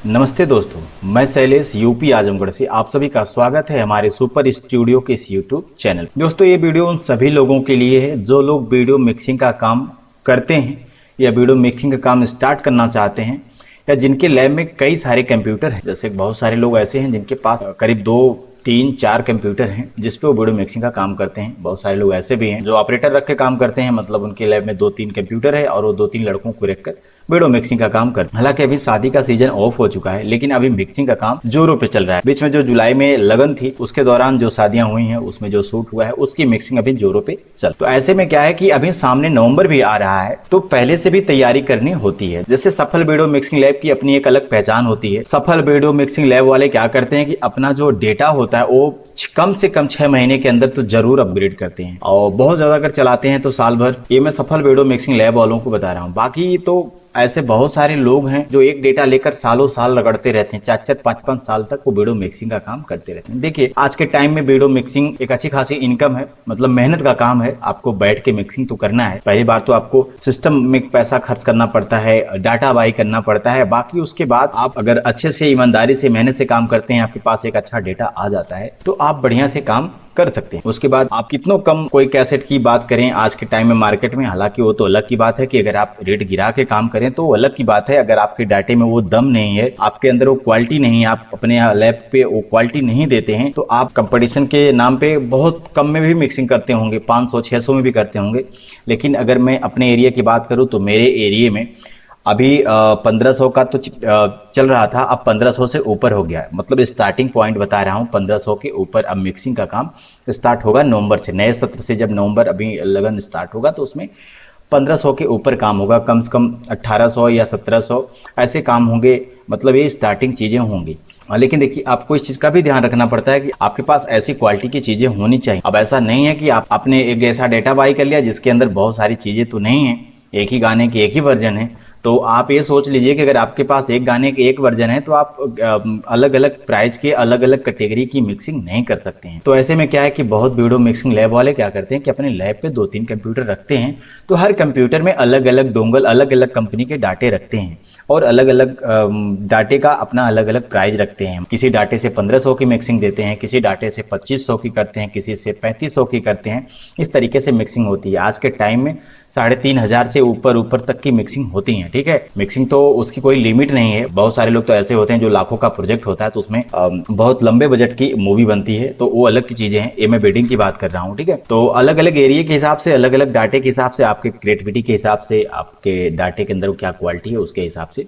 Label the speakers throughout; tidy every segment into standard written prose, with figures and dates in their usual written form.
Speaker 1: नमस्ते दोस्तों, मैं शैलेश यूपी आजमगढ़ से आप सभी का स्वागत है हमारे सुपर स्टूडियो के इस यूट्यूब चैनल। दोस्तों, ये वीडियो उन सभी लोगों के लिए है जो लोग वीडियो मिक्सिंग का काम करते हैं या वीडियो मिक्सिंग का काम स्टार्ट करना चाहते हैं या जिनके लैब में कई सारे कंप्यूटर हैं। जैसे बहुत सारे लोग ऐसे हैं जिनके पास करीब 2, 3, 4 कंप्यूटर हैं जिस पे वो वीडियो मिक्सिंग का काम करते हैं। बहुत सारे लोग ऐसे भी हैं जो ऑपरेटर रख के काम करते हैं, मतलब उनके लैब में 2-3 कंप्यूटर है और वो 2-3 लड़कों को रखकर वीडियो मिक्सिंग का काम करते हैं। हालांकि अभी शादी का सीजन ऑफ हो चुका है, लेकिन अभी मिक्सिंग का काम जोरों पे चल रहा है। बीच में जो जुलाई में लगन थी उसके दौरान जो शादियां हुई हैं उसमें जो शूट हुआ है उसकी मिक्सिंग अभी जोरों पे चल। तो ऐसे में क्या है कि अभी सामने नवंबर भी आ रहा है, तो पहले से भी तैयारी करनी होती है। जैसे सफल वीडियो मिक्सिंग लैब की अपनी एक अलग पहचान होती है। सफल वीडियो मिक्सिंग लैब वाले क्या करते हैं कि अपना जो डेटा होता है वो कम से कम 6 महीने के अंदर तो जरूर अपग्रेड करते हैं, और बहुत ज्यादा अगर चलाते हैं तो साल भर। ये मैं सफल वीडियो मिक्सिंग लैब वालों को बता रहा हूँ। बाकी तो ऐसे बहुत सारे लोग हैं जो एक डेटा लेकर सालों साल रगड़ते रहते हैं, 4-4, 5-5 साल तक वो वीडियो मिक्सिंग का काम करते रहते हैं। देखिए, आज के टाइम में वीडियो मिक्सिंग एक अच्छी खासी इनकम है, मतलब मेहनत का काम है। आपको बैठ के मिक्सिंग तो करना है। पहली बार तो आपको सिस्टम में पैसा खर्च करना पड़ता है, डाटा बाई करना पड़ता है। बाकी उसके बाद आप अगर अच्छे से ईमानदारी से मेहनत से काम करते हैं, आपके पास एक अच्छा डेटा आ जाता है, तो आप बढ़िया से काम कर सकते हैं। उसके बाद आप कितनों कम कोई कैसेट की बात करें आज के टाइम में मार्केट में, हालांकि वो तो अलग की बात है कि अगर आप रेट गिरा के काम करें तो वो अलग की बात है। अगर आपके डाटे में वो दम नहीं है, आपके अंदर वो क्वालिटी नहीं है, आप अपने लैब पे वो क्वालिटी नहीं देते हैं, तो आप कंपटीशन के नाम पे बहुत कम में भी मिक्सिंग करते होंगे, 500-600 में भी करते होंगे। लेकिन अगर मैं अपने एरिया की बात करूँ तो मेरे एरिया में अभी 1500 का तो चल रहा था, अब 1500 से ऊपर हो गया है। मतलब स्टार्टिंग पॉइंट बता रहा हूँ, 1500 के ऊपर अब मिक्सिंग का काम स्टार्ट होगा नवंबर से। नए सत्र से जब नवंबर अभी लगन स्टार्ट होगा तो उसमें 1500 के ऊपर काम होगा। कम से कम 1800 या 1700 ऐसे काम होंगे। मतलब ये स्टार्टिंग चीज़ें होंगी। लेकिन देखिए, आपको इस चीज़ का भी ध्यान रखना पड़ता है कि आपके पास ऐसी क्वालिटी की चीज़ें होनी चाहिए। अब ऐसा नहीं है कि आपने एक ऐसा डेटा बाई कर लिया जिसके अंदर बहुत सारी चीज़ें तो नहीं है, एक ही गाने की एक ही वर्जन है। तो आप ये सोच लीजिए कि अगर आपके पास एक गाने के एक वर्जन है तो आप अलग अलग प्राइस के अलग अलग कैटेगरी की मिक्सिंग नहीं कर सकते हैं। तो ऐसे में क्या है कि बहुत वीडियो मिक्सिंग लैब वाले क्या करते हैं कि अपने लैब पे 2-3 कंप्यूटर रखते हैं, तो हर कंप्यूटर में अलग अलग डोंगल, अलग अलग कंपनी के डाटे रखते हैं और अलग अलग डाटे का अपना अलग अलग प्राइस रखते हैं। किसी डाटे से 1500 की मिक्सिंग देते हैं, किसी डाटे से 2500 की करते हैं, किसी से 3500 की करते हैं। इस तरीके से मिक्सिंग होती है। आज के टाइम में 3500 से ऊपर तक की मिक्सिंग होती है। ठीक है, मिक्सिंग तो उसकी कोई लिमिट नहीं है। बहुत सारे लोग तो ऐसे होते हैं जो लाखों का प्रोजेक्ट होता है तो उसमें बहुत लंबे बजट की मूवी बनती है, तो वो अलग की चीजें हैं। ये मैं वेडिंग की बात कर रहा हूँ। ठीक है, तो अलग अलग एरिया के हिसाब से, अलग अलग डाटे के हिसाब से, आपके क्रिएटिविटी के हिसाब से, आपके डाटे के अंदर क्या क्वालिटी है उसके हिसाब से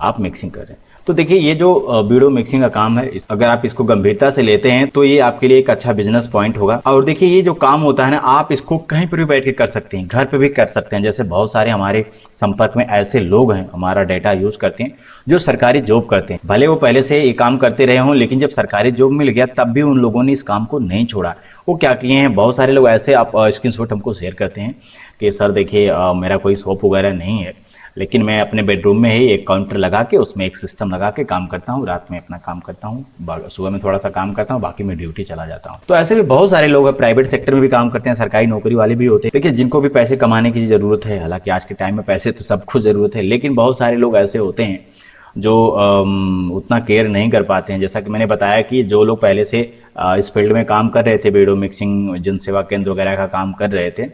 Speaker 1: आप मिक्सिंग कर रहे हैं। तो देखिए, ये जो वीडियो मिक्सिंग का काम है, अगर आप इसको गंभीरता से लेते हैं तो ये आपके लिए एक अच्छा बिजनेस पॉइंट होगा। और देखिए, ये जो काम होता है ना, आप इसको कहीं पर भी बैठ के कर सकते हैं, घर पे भी कर सकते हैं। जैसे बहुत सारे हमारे संपर्क में ऐसे लोग हैं, हमारा डाटा यूज करते हैं, जो सरकारी जॉब करते हैं। भले वो पहले से ये काम करते रहे हों, लेकिन जब सरकारी जॉब मिल गया तब भी उन लोगों ने इस काम को नहीं छोड़ा। वो क्या किए हैं, बहुत सारे लोग ऐसे आप स्क्रीनशॉट हमको शेयर करते हैं कि सर देखिए, मेरा कोई शॉप वगैरह नहीं है, लेकिन मैं अपने बेडरूम में ही एक काउंटर लगा के उसमें एक सिस्टम लगा के काम करता हूँ। रात में अपना काम करता हूँ, सुबह में थोड़ा सा काम करता हूँ, बाकी मैं ड्यूटी चला जाता हूँ। तो ऐसे भी बहुत सारे लोग हैं, प्राइवेट सेक्टर में भी काम करते हैं, सरकारी नौकरी वाले भी होते हैं। देखिए, जिनको भी पैसे कमाने की जरूरत है, हालांकि आज के टाइम में पैसे तो सबको जरूरत है, लेकिन बहुत सारे लोग ऐसे होते हैं जो उतना केयर नहीं कर पाते हैं। जैसा कि मैंने बताया कि जो लोग पहले से इस फील्ड में काम कर रहे थे, वीडियो मिक्सिंग जन सेवा केंद्र वगैरह का काम कर रहे थे,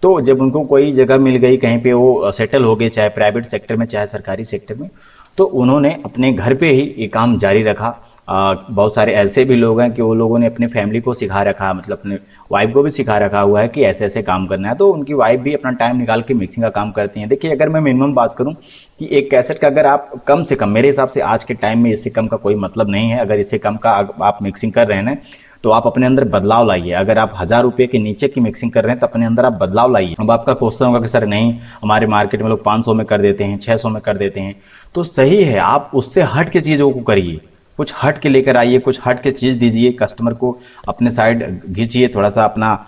Speaker 1: तो जब उनको कोई जगह मिल गई, कहीं पे वो सेटल हो गए, चाहे प्राइवेट सेक्टर में चाहे सरकारी सेक्टर में, तो उन्होंने अपने घर पे ही ये काम जारी रखा। बहुत सारे ऐसे भी लोग हैं कि वो लोगों ने अपने फैमिली को सिखा रखा, मतलब अपने वाइफ को भी सिखा रखा हुआ है कि ऐसे ऐसे काम करना है, तो उनकी वाइफ भी अपना टाइम निकाल के मिक्सिंग का काम करती हैं। देखिए, अगर मैं मिनिमम बात करूं कि एक कैसेट का अगर आप कम से कम, मेरे हिसाब से आज के टाइम में इससे कम का कोई मतलब नहीं है। अगर इससे कम का आप मिक्सिंग कर रहे हैं तो आप अपने अंदर बदलाव लाइए। अगर आप 1000 रुपये के नीचे की मिक्सिंग कर रहे हैं तो अपने अंदर आप बदलाव लाइए। अब आपका क्वेश्चन होगा कि सर नहीं, हमारे मार्केट में लोग 500 में कर देते हैं, 600 में कर देते हैं, तो सही है, आप उससे हट के चीज़ों को करिए, कुछ हट के लेकर आइए, कुछ हट के चीज़ दीजिए, कस्टमर को अपने साइड खींचिए, थोड़ा सा अपना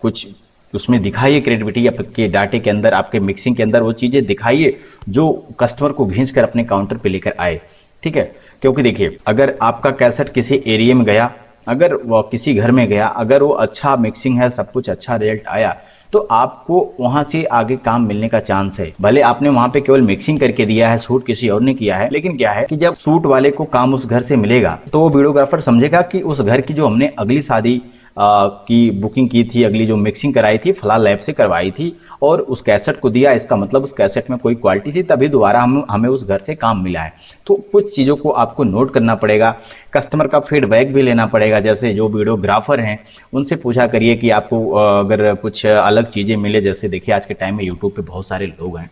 Speaker 1: कुछ उसमें दिखाइए, क्रिएटिविटी आपके डाटे के अंदर, आपके मिक्सिंग के अंदर वो चीज़ें दिखाइए जो कस्टमर को खींच कर अपने काउंटर पे लेकर आए। ठीक है, क्योंकि देखिए, अगर आपका कैसेट किसी एरिया में गया अगर वो किसी घर में गया, अगर वो अच्छा मिक्सिंग है, सब कुछ अच्छा रिजल्ट आया, तो आपको वहां से आगे काम मिलने का चांस है। भले आपने वहां पे केवल मिक्सिंग करके दिया है, शूट किसी और ने किया है, लेकिन क्या है कि जब शूट वाले को काम उस घर से मिलेगा तो वो वीडियोग्राफर समझेगा कि उस घर की जो हमने अगली शादी की बुकिंग की थी, अगली जो मिक्सिंग कराई थी फला लैब से करवाई थी और उस कैसेट को दिया, इसका मतलब उस कैसेट में कोई क्वालिटी थी, तभी दोबारा हमें उस घर से काम मिला है। तो कुछ चीज़ों को आपको नोट करना पड़ेगा, कस्टमर का फीडबैक भी लेना पड़ेगा। जैसे जो वीडियोग्राफर हैं उनसे पूछा करिए कि आपको अगर कुछ अलग चीज़ें मिले, जैसे देखिए आज के टाइम में यूट्यूब पे बहुत सारे लोग हैं,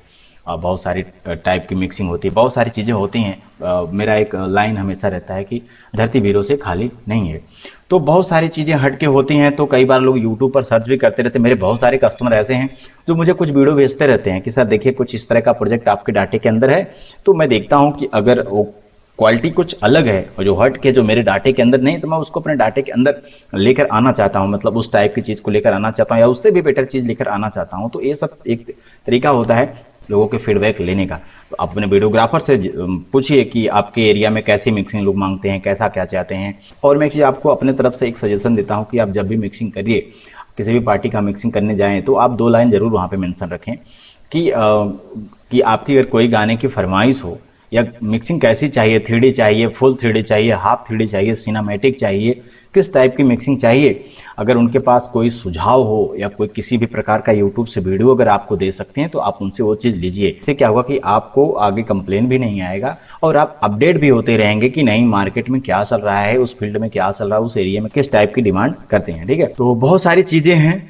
Speaker 1: बहुत सारी टाइप की मिक्सिंग होती है, बहुत सारी चीज़ें होती हैं। मेरा एक लाइन हमेशा रहता है कि धरती वीरों से खाली नहीं है। तो बहुत सारी चीज़ें हट के होती हैं, तो कई बार लोग यूट्यूब पर सर्च भी करते रहते हैं। मेरे बहुत सारे कस्टमर ऐसे हैं जो मुझे कुछ वीडियो भेजते रहते हैं कि सर देखिए कुछ इस तरह का प्रोजेक्ट आपके डाटे के अंदर है। तो मैं देखता हूँ कि अगर वो क्वालिटी कुछ अलग है और जो हट के जो मेरे डाटे के अंदर नहीं, तो मैं उसको अपने डाटे के अंदर लेकर आना चाहता हूँ, मतलब उस टाइप की चीज़ को लेकर आना चाहता हूँ या उससे भी बेटर चीज़ लेकर आना चाहता हूँ। तो ये सब एक तरीका होता है लोगों के फीडबैक लेने का। तो आप अपने वीडियोग्राफर से पूछिए कि आपके एरिया में कैसी मिक्सिंग लोग मांगते हैं, कैसा क्या चाहते हैं। और मैं एक चीज़ आपको अपने तरफ से एक सजेशन देता हूँ कि आप जब भी मिक्सिंग करिए, किसी भी पार्टी का मिक्सिंग करने जाएँ, तो आप 2 लाइन ज़रूर वहाँ पे मेंशन रखें कि आपकी अगर कोई गाने की फरमाइश हो या मिक्सिंग कैसी चाहिए, 3D चाहिए, फुल 3D चाहिए, हाफ 3D चाहिए, सिनेमैटिक चाहिए, किस टाइप की मिक्सिंग चाहिए। अगर उनके पास कोई सुझाव हो या कोई किसी भी प्रकार का यूट्यूब से वीडियो अगर आपको दे सकते हैं तो आप उनसे वो चीज़ लीजिए। इससे क्या होगा कि आपको आगे कंप्लेन भी नहीं आएगा और आप अपडेट भी होते रहेंगे कि नहीं मार्केट में क्या चल रहा है, उस फील्ड में क्या चल रहा है, उस एरिया में किस टाइप की डिमांड करते हैं। ठीक है, तो बहुत सारी चीज़ें हैं।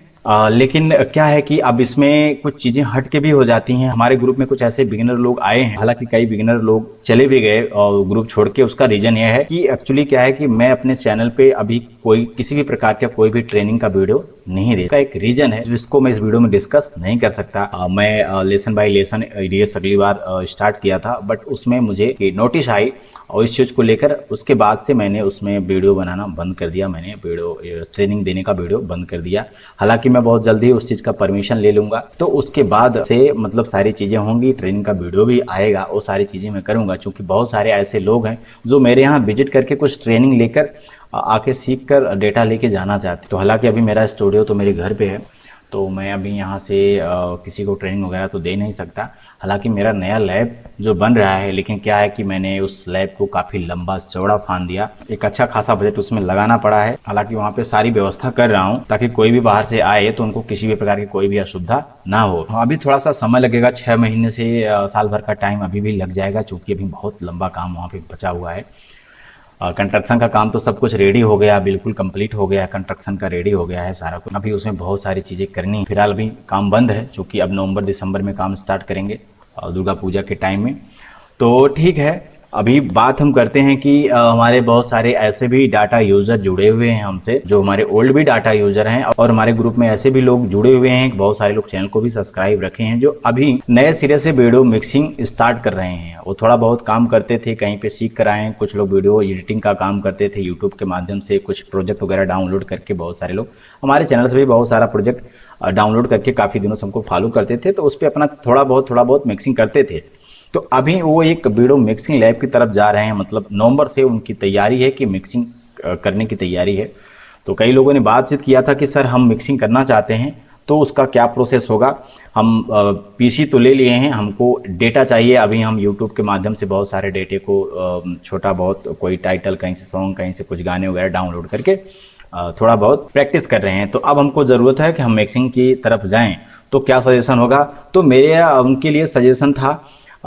Speaker 1: लेकिन क्या है कि अब इसमें कुछ चीज़ें हट के भी हो जाती हैं। हमारे ग्रुप में कुछ ऐसे बिगिनर लोग आए हैं, हालांकि कई बिगिनर लोग चले भी गए और ग्रुप छोड़ के। उसका रीज़न यह है कि एक्चुअली क्या है कि मैं अपने चैनल पे अभी कोई किसी भी प्रकार का कोई भी ट्रेनिंग का वीडियो नहीं दे। का एक रीज़न है जिसको मैं इस वीडियो में डिस्कस नहीं कर सकता। मैं लेसन बाय लेसन ईडीएस अगली बार स्टार्ट किया था, बट उसमें मुझे नोटिस आई और इस चीज़ को लेकर उसके बाद से मैंने उसमें वीडियो बनाना बंद कर दिया। मैंने वीडियो ट्रेनिंग देने का वीडियो बंद कर दिया। हालांकि मैं बहुत जल्दी उस चीज़ का परमिशन ले लूँगा, तो उसके बाद से मतलब सारी चीज़ें होंगी, ट्रेनिंग का वीडियो भी आएगा, वो सारी चीज़ें मैं करूँगा। क्योंकि बहुत सारे ऐसे लोग हैं जो मेरे यहाँ विजिट करके कुछ ट्रेनिंग लेकर आके सीख कर डेटा लेके जाना चाहते। तो हालाँकि अभी मेरा स्टूडियो तो मेरे घर पर है, तो मैं अभी यहाँ से किसी को ट्रेनिंग वगैरह तो दे नहीं सकता। हालांकि मेरा नया लैब जो बन रहा है, लेकिन क्या है कि मैंने उस लैब को काफ़ी लंबा चौड़ा फान दिया, एक अच्छा खासा बजट उसमें लगाना पड़ा है। हालांकि वहाँ पे सारी व्यवस्था कर रहा हूँ ताकि कोई भी बाहर से आए तो उनको किसी भी प्रकार की कोई भी असुविधा ना हो। अभी थोड़ा सा समय लगेगा, 6 महीने से साल भर का टाइम अभी भी लग जाएगा, चूँकि अभी बहुत लंबा काम वहाँ पर बचा हुआ है। कंस्ट्रक्शन का काम तो सब कुछ रेडी हो गया, बिल्कुल कंप्लीट हो गया है, कंस्ट्रक्शन का रेडी हो गया है सारा कुछ। अभी उसमें बहुत सारी चीज़ें करनी है। फिलहाल अभी काम बंद है, क्योंकि अब नवंबर दिसंबर में काम स्टार्ट करेंगे दुर्गा पूजा के टाइम में। तो ठीक है, अभी बात हम करते हैं कि हमारे बहुत सारे ऐसे भी डाटा यूजर जुड़े हुए हैं हमसे, जो हमारे ओल्ड भी डाटा यूजर हैं, और हमारे ग्रुप में ऐसे भी लोग जुड़े हुए हैं, बहुत सारे लोग चैनल को भी सब्सक्राइब रखे हैं, जो अभी नए सिरे से वीडियो मिक्सिंग स्टार्ट कर रहे हैं। वो थोड़ा बहुत काम करते थे, कहीं पे सीख कर आए हैं, कुछ लोग वीडियो एडिटिंग का काम करते थे यूट्यूब के माध्यम से, कुछ प्रोजेक्ट वगैरह डाउनलोड करके। बहुत सारे लोग हमारे चैनल से भी बहुत सारा प्रोजेक्ट डाउनलोड करके काफ़ी दिनों से हमको फॉलो करते थे, तो उस पर अपना थोड़ा बहुत मिक्सिंग करते थे। तो अभी वो एक वीडियो मिक्सिंग लैब की तरफ जा रहे हैं, मतलब नवंबर से उनकी तैयारी है कि मिक्सिंग करने की तैयारी है। तो कई लोगों ने बातचीत किया था कि सर हम मिक्सिंग करना चाहते हैं, तो उसका क्या प्रोसेस होगा। हम पीसी तो ले लिए हैं, हमको डेटा चाहिए। अभी हम यूट्यूब के माध्यम से बहुत सारे डेटे को छोटा बहुत, कोई टाइटल कहीं से सॉन्ग, कहीं से कुछ गाने वगैरह डाउनलोड करके थोड़ा बहुत प्रैक्टिस कर रहे हैं। तो अब हमको ज़रूरत है कि हम मिक्सिंग की तरफ जाएं, तो क्या सजेशन होगा। तो मेरे उनके लिए सजेशन था,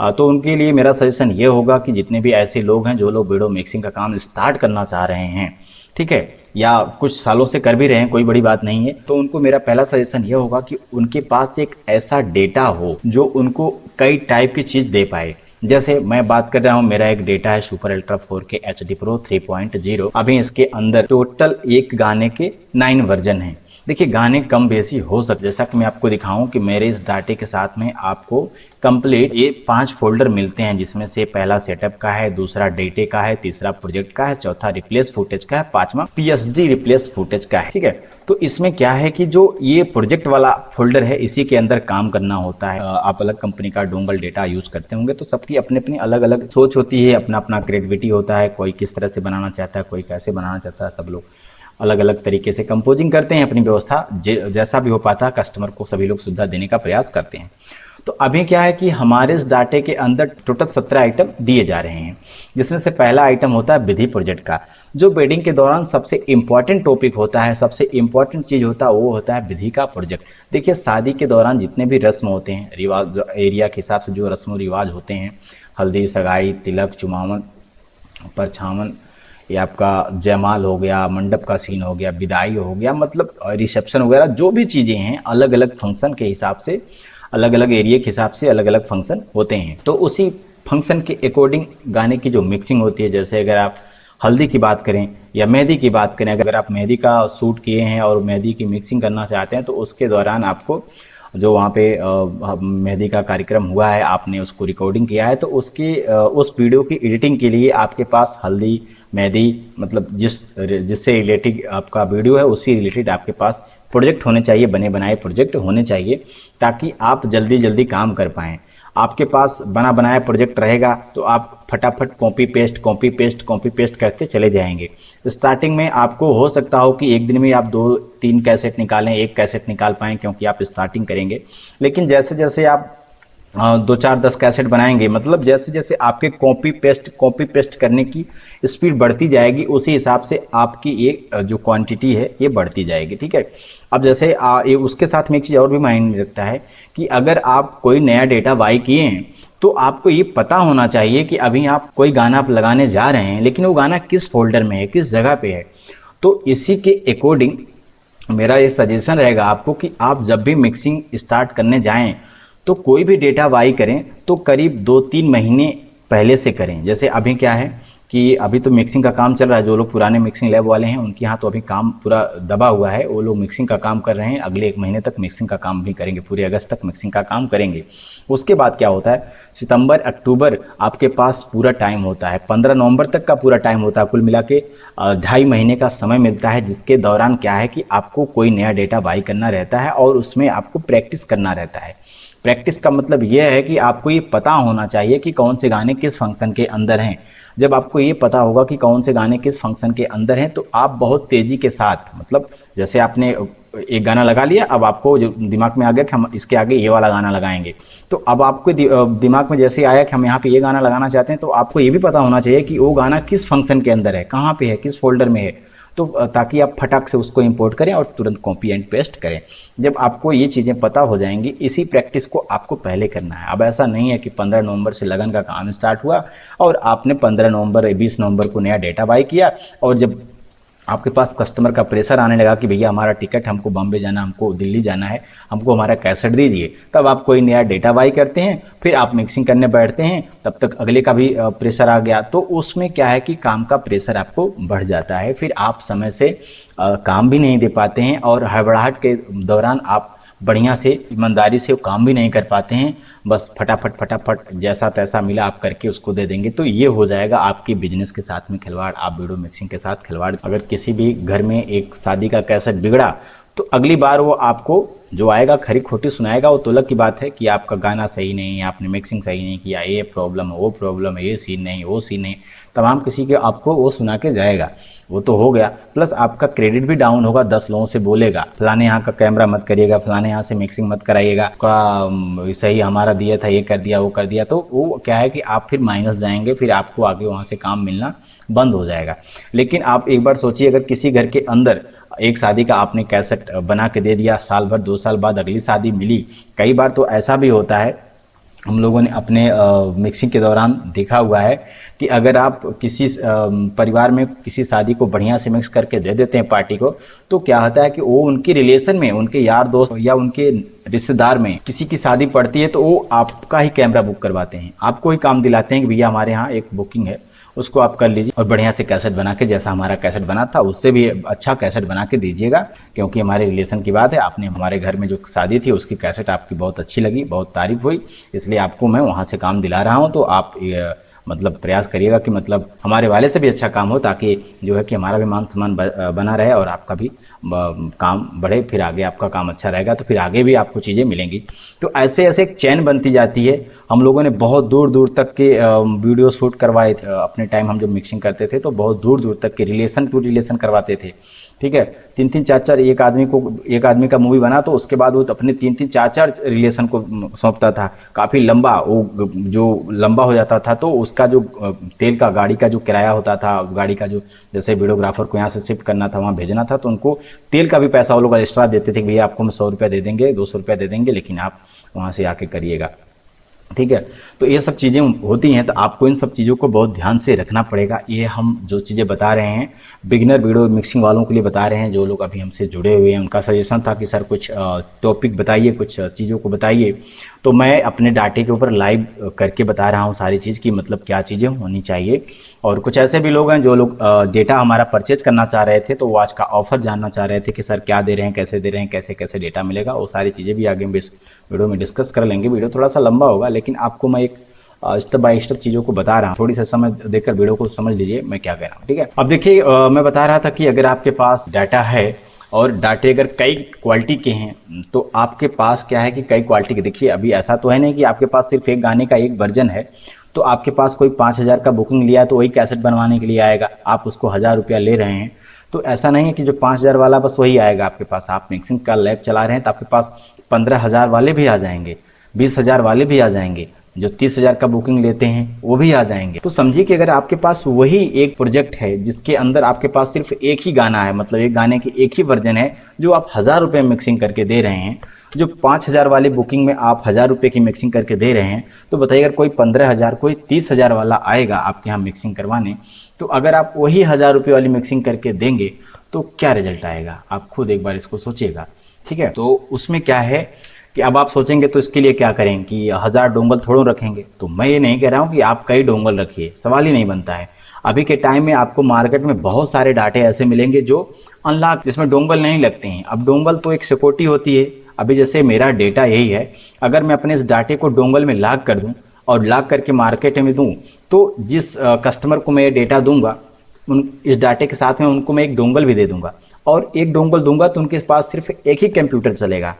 Speaker 1: तो उनके लिए मेरा सजेशन ये होगा कि जितने भी ऐसे लोग हैं जो लोग वीडियो मिक्सिंग का काम स्टार्ट करना चाह रहे हैं, ठीक है, या कुछ सालों से कर भी रहे हैं, कोई बड़ी बात नहीं है, तो उनको मेरा पहला सजेशन ये होगा कि उनके पास एक ऐसा डेटा हो जो उनको कई टाइप की चीज़ दे पाए। जैसे मैं बात कर रहा हूँ, मेरा एक डेटा है super ultra 4K HD Pro 3.0। अभी इसके अंदर टोटल एक गाने के 9 वर्जन हैं। देखिए गाने कम बेसी हो सकते, जैसा कि मैं आपको दिखाऊं कि मेरे इस डाटे के साथ में आपको कंप्लीट ये 5 फोल्डर मिलते हैं, जिसमें से पहला सेटअप का है, दूसरा डेटे का है, तीसरा प्रोजेक्ट का है, चौथा रिप्लेस फुटेज का है, 5वां PSD रिप्लेस फुटेज का है। ठीक है, तो इसमें क्या है कि जो ये प्रोजेक्ट वाला फोल्डर है, इसी के अंदर काम करना होता है। आप अलग कंपनी का डोंगल डेटा यूज करते होंगे, तो सबकी अपनी अपनी अलग अलग सोच होती है, अपना अपना क्रिएटिविटी होता है, कोई किस तरह से बनाना चाहता है, कोई कैसे बनाना चाहता है, सब लोग अलग अलग तरीके से कंपोजिंग करते हैं, अपनी व्यवस्था जैसा भी हो पाता है कस्टमर को सभी लोग सुविधा देने का प्रयास करते हैं। तो अभी क्या है कि हमारे इस डाटे के अंदर टोटल 17 आइटम दिए जा रहे हैं, जिसमें से पहला आइटम होता है विधि प्रोजेक्ट का, जो वेडिंग के दौरान सबसे इम्पॉर्टेंट टॉपिक होता है, सबसे इम्पॉर्टेंट चीज़ होता है वो होता है विधि का प्रोजेक्ट। देखिए शादी के दौरान जितने भी रस्म होते हैं, रिवाज एरिया के हिसाब से जो रस्म रिवाज होते हैं, हल्दी, सगाई, तिलक, चुमावन, परछावन, ये आपका जयमाल हो गया, मंडप का सीन हो गया, विदाई हो गया, मतलब रिसेप्शन वगैरह जो भी चीज़ें हैं, अलग अलग फंक्शन के हिसाब से, अलग अलग एरिया के हिसाब से अलग अलग फंक्शन होते हैं। तो उसी फंक्शन के अकॉर्डिंग गाने की जो मिक्सिंग होती है, जैसे अगर आप हल्दी की बात करें या मेहंदी की बात करें, अगर आप मेहंदी का शूट किए हैं और मेहंदी की मिक्सिंग करना चाहते हैं तो उसके दौरान आपको जो वहाँ पे मेहंदी का कार्यक्रम हुआ है, आपने उसको रिकॉर्डिंग किया है, तो उसकी उस वीडियो की एडिटिंग के लिए आपके पास हल्दी, मेहंदी, मतलब जिससे रिलेटेड आपका वीडियो है उसी रिलेटेड आपके पास प्रोजेक्ट होने चाहिए, बने बनाए प्रोजेक्ट होने चाहिए, ताकि आप जल्दी जल्दी काम कर पाएँ। आपके पास बना बनाया प्रोजेक्ट रहेगा तो आप फटाफट कॉपी पेस्ट करते चले जाएंगे। स्टार्टिंग में आपको हो सकता हो कि एक दिन में आप 2-3 कैसेट निकालें, एक कैसेट निकाल पाएँ, क्योंकि आप स्टार्टिंग करेंगे। लेकिन जैसे जैसे आप 2-4-10 कैसेट बनाएंगे, मतलब जैसे जैसे आपके कॉपी पेस्ट करने की स्पीड बढ़ती जाएगी, उसी हिसाब से आपकी ये जो क्वांटिटी है ये बढ़ती जाएगी। ठीक है। अब जैसे ये उसके साथ में एक चीज़ और भी मायने रखता है कि अगर आप कोई नया डेटा बाई किए हैं तो आपको ये पता होना चाहिए कि अभी आप कोई गाना आप लगाने जा रहे हैं, लेकिन वो गाना किस फोल्डर में है, किस जगह पे है। तो इसी के अकॉर्डिंग मेरा ये सजेशन रहेगा आपको कि आप जब भी मिक्सिंग स्टार्ट करने जाएं तो कोई भी डेटा बाई करें तो करीब 2-3 महीने पहले से करें। जैसे अभी क्या है कि अभी तो मिक्सिंग का काम चल रहा है, जो लोग पुराने मिक्सिंग लैब वाले हैं उनके यहाँ तो अभी काम पूरा दबा हुआ है, वो लोग मिक्सिंग का काम कर रहे हैं, अगले 1 महीने तक मिक्सिंग का काम भी करेंगे, पूरे अगस्त तक मिक्सिंग का काम करेंगे। उसके बाद क्या होता है, सितंबर अक्टूबर आपके पास पूरा टाइम होता है, 15 नवंबर तक का पूरा टाइम होता है, कुल मिला के 2.5 महीने का समय मिलता है, जिसके दौरान क्या है कि आपको कोई नया डेटा बाई करना रहता है और उसमें आपको प्रैक्टिस करना रहता है। प्रैक्टिस का मतलब यह है कि आपको ये पता होना चाहिए कि कौन से गाने किस फंक्शन के अंदर हैं। जब आपको ये पता होगा कि कौन से गाने किस फंक्शन के अंदर हैं तो आप बहुत तेज़ी के साथ, मतलब जैसे आपने एक गाना लगा लिया, अब आपको जो दिमाग में आ गया कि हम इसके आगे ये वाला गाना लगाएंगे, तो अब आपको दिमाग में जैसे आया कि हम यहाँ पे ये गाना लगाना चाहते हैं, तो आपको ये भी पता होना चाहिए कि वो गाना किस फंक्शन के अंदर है, कहाँ पे है, किस फोल्डर में है, तो ताकि आप फटाक से उसको इंपोर्ट करें और तुरंत कॉपी एंड पेस्ट करें। जब आपको ये चीज़ें पता हो जाएंगी, इसी प्रैक्टिस को आपको पहले करना है। अब ऐसा नहीं है कि 15 नवंबर से लगन का काम स्टार्ट हुआ और आपने 15 नवंबर 20 नवंबर को नया डेटा बाई किया और जब आपके पास कस्टमर का प्रेशर आने लगा कि भैया हमारा टिकट, हमको बॉम्बे जाना, हमको दिल्ली जाना है, हमको हमारा कैसेट दीजिए, तब आप कोई नया डेटा बाई करते हैं, फिर आप मिक्सिंग करने बैठते हैं, तब तक अगले का भी प्रेशर आ गया, तो उसमें क्या है कि काम का प्रेशर आपको बढ़ जाता है, फिर आप समय से काम भी नहीं दे पाते हैं और हड़बड़ाहट के दौरान आप बढ़िया से ईमानदारी से काम भी नहीं कर पाते हैं, बस फटाफट जैसा तैसा मिला आप करके उसको दे देंगे। तो ये हो जाएगा आपकी बिजनेस के साथ में खिलवाड़, आप वीडियो मिक्सिंग के साथ खिलवाड़। अगर किसी भी घर में एक शादी का कैसेट बिगड़ा तो अगली बार वो आपको जो आएगा खरी खोटी सुनाएगा। वो तो अलग की बात है कि आपका गाना सही नहीं है, आपने मिक्सिंग सही नहीं किया, ये प्रॉब्लम है, वो प्रॉब्लम है, ये सीन नहीं, वो सीन नहीं, तमाम किसी के आपको वो सुना के जाएगा। वो तो हो गया, प्लस आपका क्रेडिट भी डाउन होगा, 10 लोगों से बोलेगा फलाने यहाँ का कैमरा मत करिएगा, फलाने यहाँ से मिक्सिंग मत कराइएगा, का सही हमारा दिया था, ये कर दिया, वो कर दिया। तो वो क्या है कि आप फिर माइनस जाएंगे, फिर आपको आगे वहाँ से काम मिलना बंद हो जाएगा। लेकिन आप एक बार सोचिए, अगर किसी घर के अंदर एक शादी का आपने कैसेट बना के दे दिया, साल भर 2 साल बाद अगली शादी मिली, कई बार तो ऐसा भी होता है, हम लोगों ने अपने मिक्सिंग के दौरान देखा हुआ है कि अगर आप किसी परिवार में किसी शादी को बढ़िया से मिक्स करके दे देते हैं पार्टी को, तो क्या होता है कि वो उनके रिलेशन में, उनके यार दोस्त या उनके रिश्तेदार में किसी की शादी पड़ती है तो वो आपका ही कैमरा बुक करवाते हैं, आपको ही काम दिलाते हैं कि भैया हमारे यहाँ एक बुकिंग है, उसको आप कर लीजिए और बढ़िया से कैसेट बना के, जैसा हमारा कैसेट बना था उससे भी अच्छा कैसेट बना के दीजिएगा, क्योंकि हमारे रिलेशन की बात है, आपने हमारे घर में जो शादी थी उसकी कैसेट आपकी बहुत अच्छी लगी, बहुत तारीफ हुई, इसलिए आपको मैं वहाँ से काम दिला रहा हूँ। तो आप मतलब प्रयास करिएगा कि मतलब हमारे वाले से भी अच्छा काम हो, ताकि जो है कि हमारा भी मान सम्मान बना रहे और आपका भी काम बढ़े, फिर आगे आपका काम अच्छा रहेगा तो फिर आगे भी आपको चीज़ें मिलेंगी। तो ऐसे ऐसे एक चैन बनती जाती है। हम लोगों ने बहुत दूर दूर तक के वीडियो शूट करवाए थे अपने टाइम, हम जब मिक्सिंग करते थे तो बहुत दूर दूर तक के रिलेशन टू रिलेशन करवाते थे, ठीक है। 3-3 4-4 एक आदमी का मूवी बना तो उसके बाद वो अपने 3-3 4-4 रिलेशन को सौंपता था, काफ़ी लंबा, वो जो लंबा हो जाता था तो उसका जो तेल का गाड़ी का जो किराया होता था, गाड़ी का जो जैसे वीडियोग्राफर को यहाँ से शिफ्ट करना था वहाँ भेजना था तो उनको तेल का भी पैसा वो लोग एक्स्ट्रा देते थे कि भैया आपको हम 100 रुपये दे देंगे, 200 रुपये दे देंगे, लेकिन आप वहाँ से आके करिएगा। ठीक है। तो ये सब चीज़ें होती हैं, तो आपको इन सब चीज़ों को बहुत ध्यान से रखना पड़ेगा। ये हम जो चीज़ें बता रहे हैं बिगिनर वीडियो मिक्सिंग वालों के लिए बता रहे हैं, जो लोग अभी हमसे जुड़े हुए हैं। उनका सजेशन था कि सर कुछ टॉपिक बताइए, कुछ चीज़ों को बताइए, तो मैं अपने डाटे के ऊपर लाइव करके बता रहा हूँ सारी चीज़ की, मतलब क्या चीज़ें होनी चाहिए। और कुछ ऐसे भी लोग हैं जो लोग डेटा हमारा परचेज करना चाह रहे थे, तो वो आज का ऑफर जानना चाह रहे थे कि सर क्या दे रहे हैं, कैसे दे रहे हैं, कैसे कैसे डेटा मिलेगा, वो सारी चीज़ें भी आगे इस वीडियो में डिस्कस कर लेंगे। वीडियो थोड़ा सा लंबा होगा, लेकिन आपको मैं एक स्टेप बाय स्टेप चीज़ों को बता रहा हूँ, थोड़ी सा समय देकर वीडियो को समझ लीजिए मैं क्या कह रहा हूँ। ठीक है। अब देखिए, मैं बता रहा था कि अगर आपके पास डाटा है और डाटे अगर कई क्वालिटी के हैं, तो आपके पास क्या है कि कई क्वालिटी के, देखिए अभी ऐसा तो है नहीं कि आपके पास सिर्फ एक गाने का एक वर्जन है, तो आपके पास कोई 5,000 का बुकिंग लिया तो वही कैसेट बनवाने के लिए आएगा, आप उसको 1,000 रुपया ले रहे हैं, तो ऐसा नहीं है कि जो 5,000 वाला बस वही आएगा आपके पास। आप मिक्सिंग का लैब चला रहे हैं तो आपके पास 15,000 वाले भी आ जाएंगे, 20,000 वाले भी आ जाएंगे, जो 30,000 का बुकिंग लेते हैं वो भी आ जाएंगे। तो समझिए कि अगर आपके पास वही एक प्रोजेक्ट है जिसके अंदर आपके पास सिर्फ एक ही गाना है, मतलब एक गाने की एक ही वर्जन है, जो आप 1,000 रुपये मिक्सिंग करके दे रहे हैं, जो 5,000 वाली बुकिंग में आप 1,000 रुपये की मिक्सिंग करके दे रहे हैं, तो बताइए अगर कोई 15,000 कोई 30,000 वाला आएगा आपके यहाँ मिक्सिंग करवाने, तो अगर आप वही 1,000 रुपये वाली मिक्सिंग करके देंगे तो क्या रिजल्ट आएगा, आप खुद एक बार इसको सोचिएगा। ठीक है। तो उसमें क्या है कि अब आप सोचेंगे तो इसके लिए क्या करें कि 1,000 डोंगल थोड़ो रखेंगे, तो मैं ये नहीं कह रहा हूँ कि आप कई डोंगल रखिए, सवाल ही नहीं बनता है। अभी के टाइम में आपको मार्केट में बहुत सारे डाटे ऐसे मिलेंगे जो अनलॉक, जिसमें डोंगल नहीं लगते हैं। अब डोंगल तो एक सिक्योरिटी होती है। अभी जैसे मेरा डेटा यही है, अगर मैं अपने इस डाटे को डोंगल में लॉक कर दूँ और लॉक करके मार्केट में दूँ, तो जिस कस्टमर को मैं ये डेटा दूंगा, इस डाटे के साथ में उनको मैं एक डोंगल भी दे दूंगा, और एक डोंगल दूंगा तो उनके पास सिर्फ एक ही कंप्यूटर चलेगा।